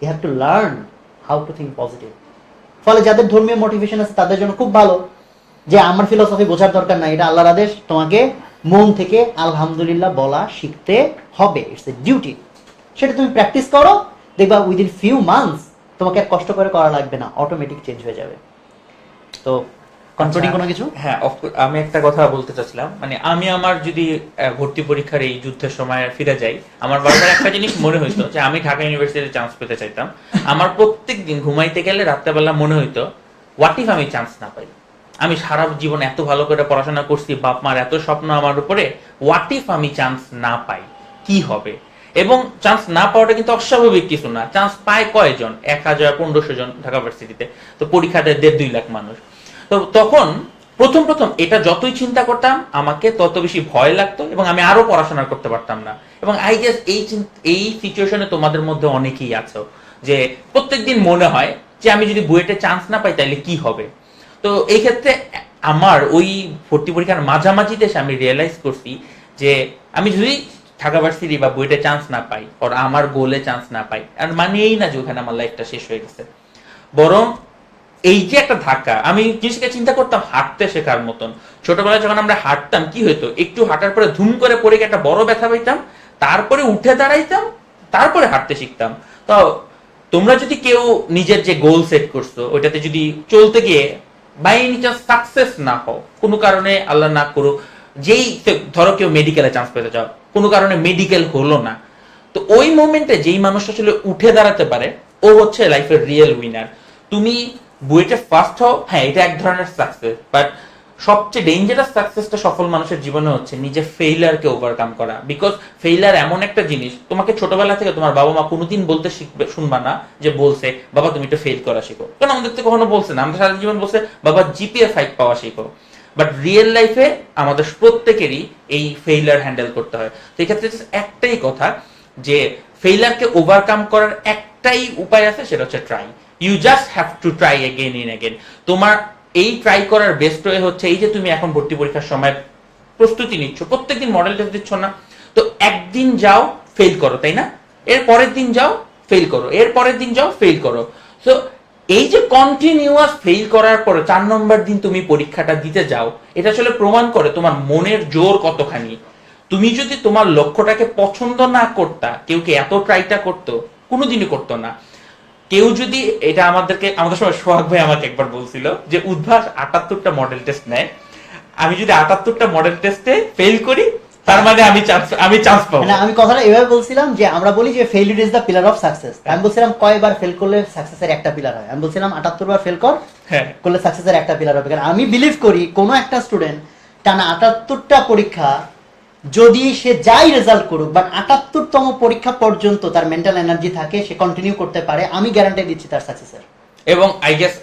you have to learn how to think positive. ফলে যাদের ধর্মীয় মোটিভেশন আছে তাদের জন্য খুব ভালো, যে আমার ফিলোসফি বোঝার দরকার নাই, এটা আল্লাহর আদেশ, তোমাকে মন থেকে আলহামদুলিল্লাহ বলা শিখতে হবে, ইটস এ ডিউটি। সেটা তুমি প্র্যাকটিস করো, দেখবা উইদিন ফিউ মান্থস তোমাকে আর কষ্ট করে করা লাগবে না, অটোমেটিক চেঞ্জ হয়ে যাবে। তো কনক্লুডিং কোনো কিছু? হ্যাঁ, আমি একটা কথা বলতে চাচ্ছিলাম, মানে আমি আমার যদি ভর্তি পরীক্ষার এই যুদ্ধের সময় ফিরে যাই, আমার বারবার একটা জিনিস মনে হইতো যে আমি ঢাকা ইউনিভার্সিটিতে চান্স পেতে চাইতাম। আমার প্রত্যেক দিন ঘুমাইতে গেলে রাত্রেবেলা মনে হইতো, হোয়াট ইফ আমি চান্স না পাই? আমি সারা জীবন এত ভালো করে পড়াশোনা করছি, বাপ মার এত স্বপ্ন আমার উপরে, হোয়াট ইফ আমি চান্স না পাই, কি হবে? এবং চান্স না পাওয়াটা কিন্তু অস্বাভাবিক কিছু না। চান্স পায় কয়জন? 1000-1500 জন ঢাকা ভার্সিটিতে, তো পরীক্ষা দেয় 1.5-2 লাখ মানুষ। তো তখন প্রথম এটা যতই চিন্তা করতাম আমাকে তত বেশি ভয় লাগতো, এবং আমি আরো পড়াশোনা করতে পারতাম না। এবং আই গেস এই সিচুয়েশনে তোমাদের মধ্যে অনেকেই আছো, যে প্রত্যেকদিন মনে হয় যে আমি যদি বুয়েটে চান্স না পাই তাহলে কি হবে। তো এই ক্ষেত্রে আমার ওই ভর্তি পরীক্ষার মাঝামাঝিতে এসে আমি রিয়েলাইজ করছি যে আমি যদি ঢাকা ভার্সিটি বা বুয়েটে চান্স না পাই আর আমার গোলে চান্স না পাই, আর মানেই না যে ওখানে আমার লাইফটা শেষ হয়ে গেছে। বরং এই যে একটা ধাক্কা, আমি জিনিসটাকে চিন্তা করতাম হাঁটতে শেখার মতন। ছোটবেলায় যখন আমরা হাঁটতাম কি হইতো, একটু হাঁটার পরে ধুম করে পড়ে গিয়ে একটা বড় ব্যথা পাইতাম, তারপরে উঠে দাঁড়াইতাম, তারপরে হাঁটতে শিখতাম। তো তোমরা যদি কেউ নিজের যে গোল সেট করছো ওইটাতে যদি চলতে গিয়ে বাই এনি চান্স সাকসেস না হও, কোনো কারণে আল্লাহ না করুক, যেই ধরো কেউ মেডিকেলে চান্স পেতে চাও, কোনো কারণে মেডিকেল হলো না, তো ওই মোমেন্টে যেই মানুষ আসলে উঠে দাঁড়াতে পারে ও হচ্ছে লাইফের রিয়েল উইনার। তুমি বুয়েটে ফার্স্ট হও, হ্যাঁ এটা এক ধরনের সাকসেস, বাট সবচেয়ে ডেঞ্জারাস সাকসেসটা সফল মানুষের জীবনে হচ্ছে নিজের ফেইলিয়ারকে ওভারকাম করা। বিকজ ফেইলিয়ার এমন একটা জিনিস, তোমাকে ছোটবেলা থেকে তোমার বাবা মা কোনোদিন বলতে শিখবে শুনবা না যে বলছে বাবা তুমি একটু ফেল করা শিখো, কারণ আমাদের তো কখনো বলছে না, আমাদের সারা জীবন বলছে বাবা জিপিএ 5 পাওয়া শিখো। বাট রিয়েল লাইফে আমাদের প্রত্যেকেরই এই ফেইলিয়ার হ্যান্ডেল করতে হয়। তো এক্ষেত্রে একটাই কথা যে ফেইলিয়ারকে ওভারকাম করার একটাই উপায় আছে, সেটা হচ্ছে try. You just have to try again in again. তোমার এই ট্রাই করার বেস্ট ওয়ে হচ্ছে এই যে তুমি এখন ভর্তি পরীক্ষার সময় প্রস্তুতি নিচ্ছ, প্রত্যেকদিন মডেল টেস্ট দিচ্ছ না, তো একদিন যাও ফেল করো, তাই না? এর পরের দিন যাও ফেল করো, এর পরের দিন যাও ফেল করো। তো এই যে কন্টিনিউয়াস ফেল করার পরে 4 নম্বর দিন তুমি পরীক্ষাটা দিতে যাও, এটা আসলে প্রমাণ করে তোমার মনের জোর কতখানি। তুমি যদি তোমার লক্ষ্যটাকে পছন্দ না করতা, কেউ কি এত ট্রাইটা করতো? কোনোদিনই করতো না। কেউ যদি এটা আমাদের সময় সোহাগ ভাই আমাকে একবার বলছিল যে উদ্ভাস 78টা মডেল টেস্ট নেয়, আমি যদি 78টা মডেল টেস্টে ফেল করি তার মানে আমি চান্স পাবো না। আমি কথাটা এভাবে বলছিলাম যে আমরা বলি যে failure is the pillar of success, আমি বলছিলাম কয়বার ফেল করলে সাকসেসের একটা পিলার হয়, আমি বলছিলাম 78 বার ফেল করলে সাকসেসের একটা পিলার হবে। কারণ আমি বিলিভ করি কোনো একটা স্টুডেন্ট টানা 78টা পরীক্ষা যদি সে যাই রেজাল্ট করুক, বাট 78তম পরীক্ষা পর্যন্ত তার মেন্টাল এনার্জি থাকে, সে কন্টিনিউ করতে পারে, আমি গ্যারান্টি দিচ্ছি তার সাকসেসের। এবং আই গেস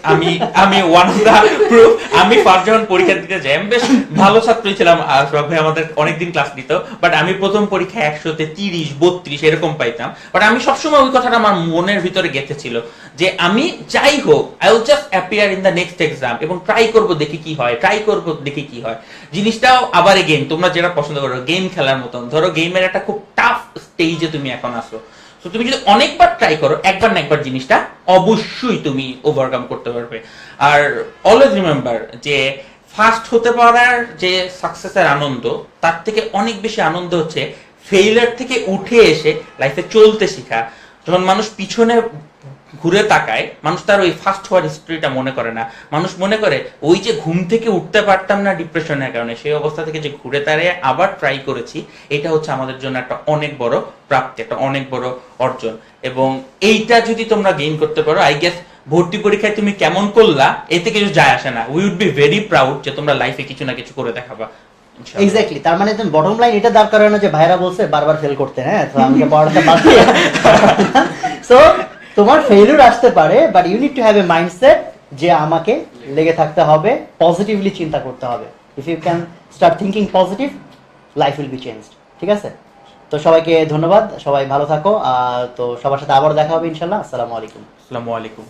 আমি ওয়ান অফ দা প্রুফ। আমি ফার্স্ট যখন পরীক্ষা দিতে যাই, আমি বেশ ভালো ছাত্রই ছিলাম, সোহাগ ভাই আমাদের অনেকদিন ক্লাস নিত, বাট আমি প্রথম পরীক্ষা 100তে 30 32 এরকম পাইতাম। বাট আমি সবসময় ওই কথাটা আমার মনের ভিতরে গেঁথেছিল যে আমি যাই হোক I will just appear in the next exam এবং ট্রাই করব দেখি কি হয়, জিনিসটাও আবার এগেইন তোমরা যেটা পছন্দ করো গেম খেলার মতন, ধরো গেমের একটা খুব টাফ স্টেজে তুমি এখন আসো, তো তুমি যদি অনেকবার ট্রাই করো, একবার না একবার জিনিসটা অবশ্যই তুমি ওভারকাম করতে পারবে। আর অলওয়েজ রিমেম্বার যে ফার্স্ট হতে পারার যে সাকসেসের আনন্দ, তার থেকে অনেক বেশি আনন্দ হচ্ছে ফেইলিয়ার থেকে উঠে এসে লাইফে চলতে শেখা। যখন মানুষ পিছনে ঘুরে তাকায়, মানুষ তার ওই ফার্স্ট হওয়ার হিস্ট্রিটা মনে করে না, মানুষ মনে করে ওই যে ঘুম থেকে উঠতে পারতাম না ডিপ্রেশনের কারণে, সেই অবস্থা থেকে যে ঘুরে দাঁড়িয়ে আবার ট্রাই করেছি, এটা হচ্ছে আমাদের জন্য একটা অনেক বড় প্রাপ্তি, একটা অনেক বড় অর্জন। এবং এইটা যদি তোমরা গেইন করতে পারো, আই গেস ভর্তি পরীক্ষায় তুমি কেমন করলা এতে কিছু যায় আসে না, we would be very proud যে তোমরা লাইফে কিছু না কিছু করে দেখাবা। এক্স্যাক্টলি, তার মানে তুমি বটম লাইন এটা দাঁড় করানো যে ভাইরা বলছে বারবার ফেল করতে, হ্যাঁ তো আমাকে পড়াটা বাদ দিয়ে সো তোমার ফেলিউর আসতে পারে, but you need to have a mindset যে আমাকে লেগে থাকতে হবে, পজিটিভলি চিন্তা করতে হবে। If you can start thinking positive, life will be changed. ঠিক আছে, তো সবাইকে ধন্যবাদ, সবাই ভালো থাকো, তো সবার সাথে আবার দেখা হবে ইনশাল্লাহ। আসসালামু আলাইকুম। আসসালামু আলাইকুম।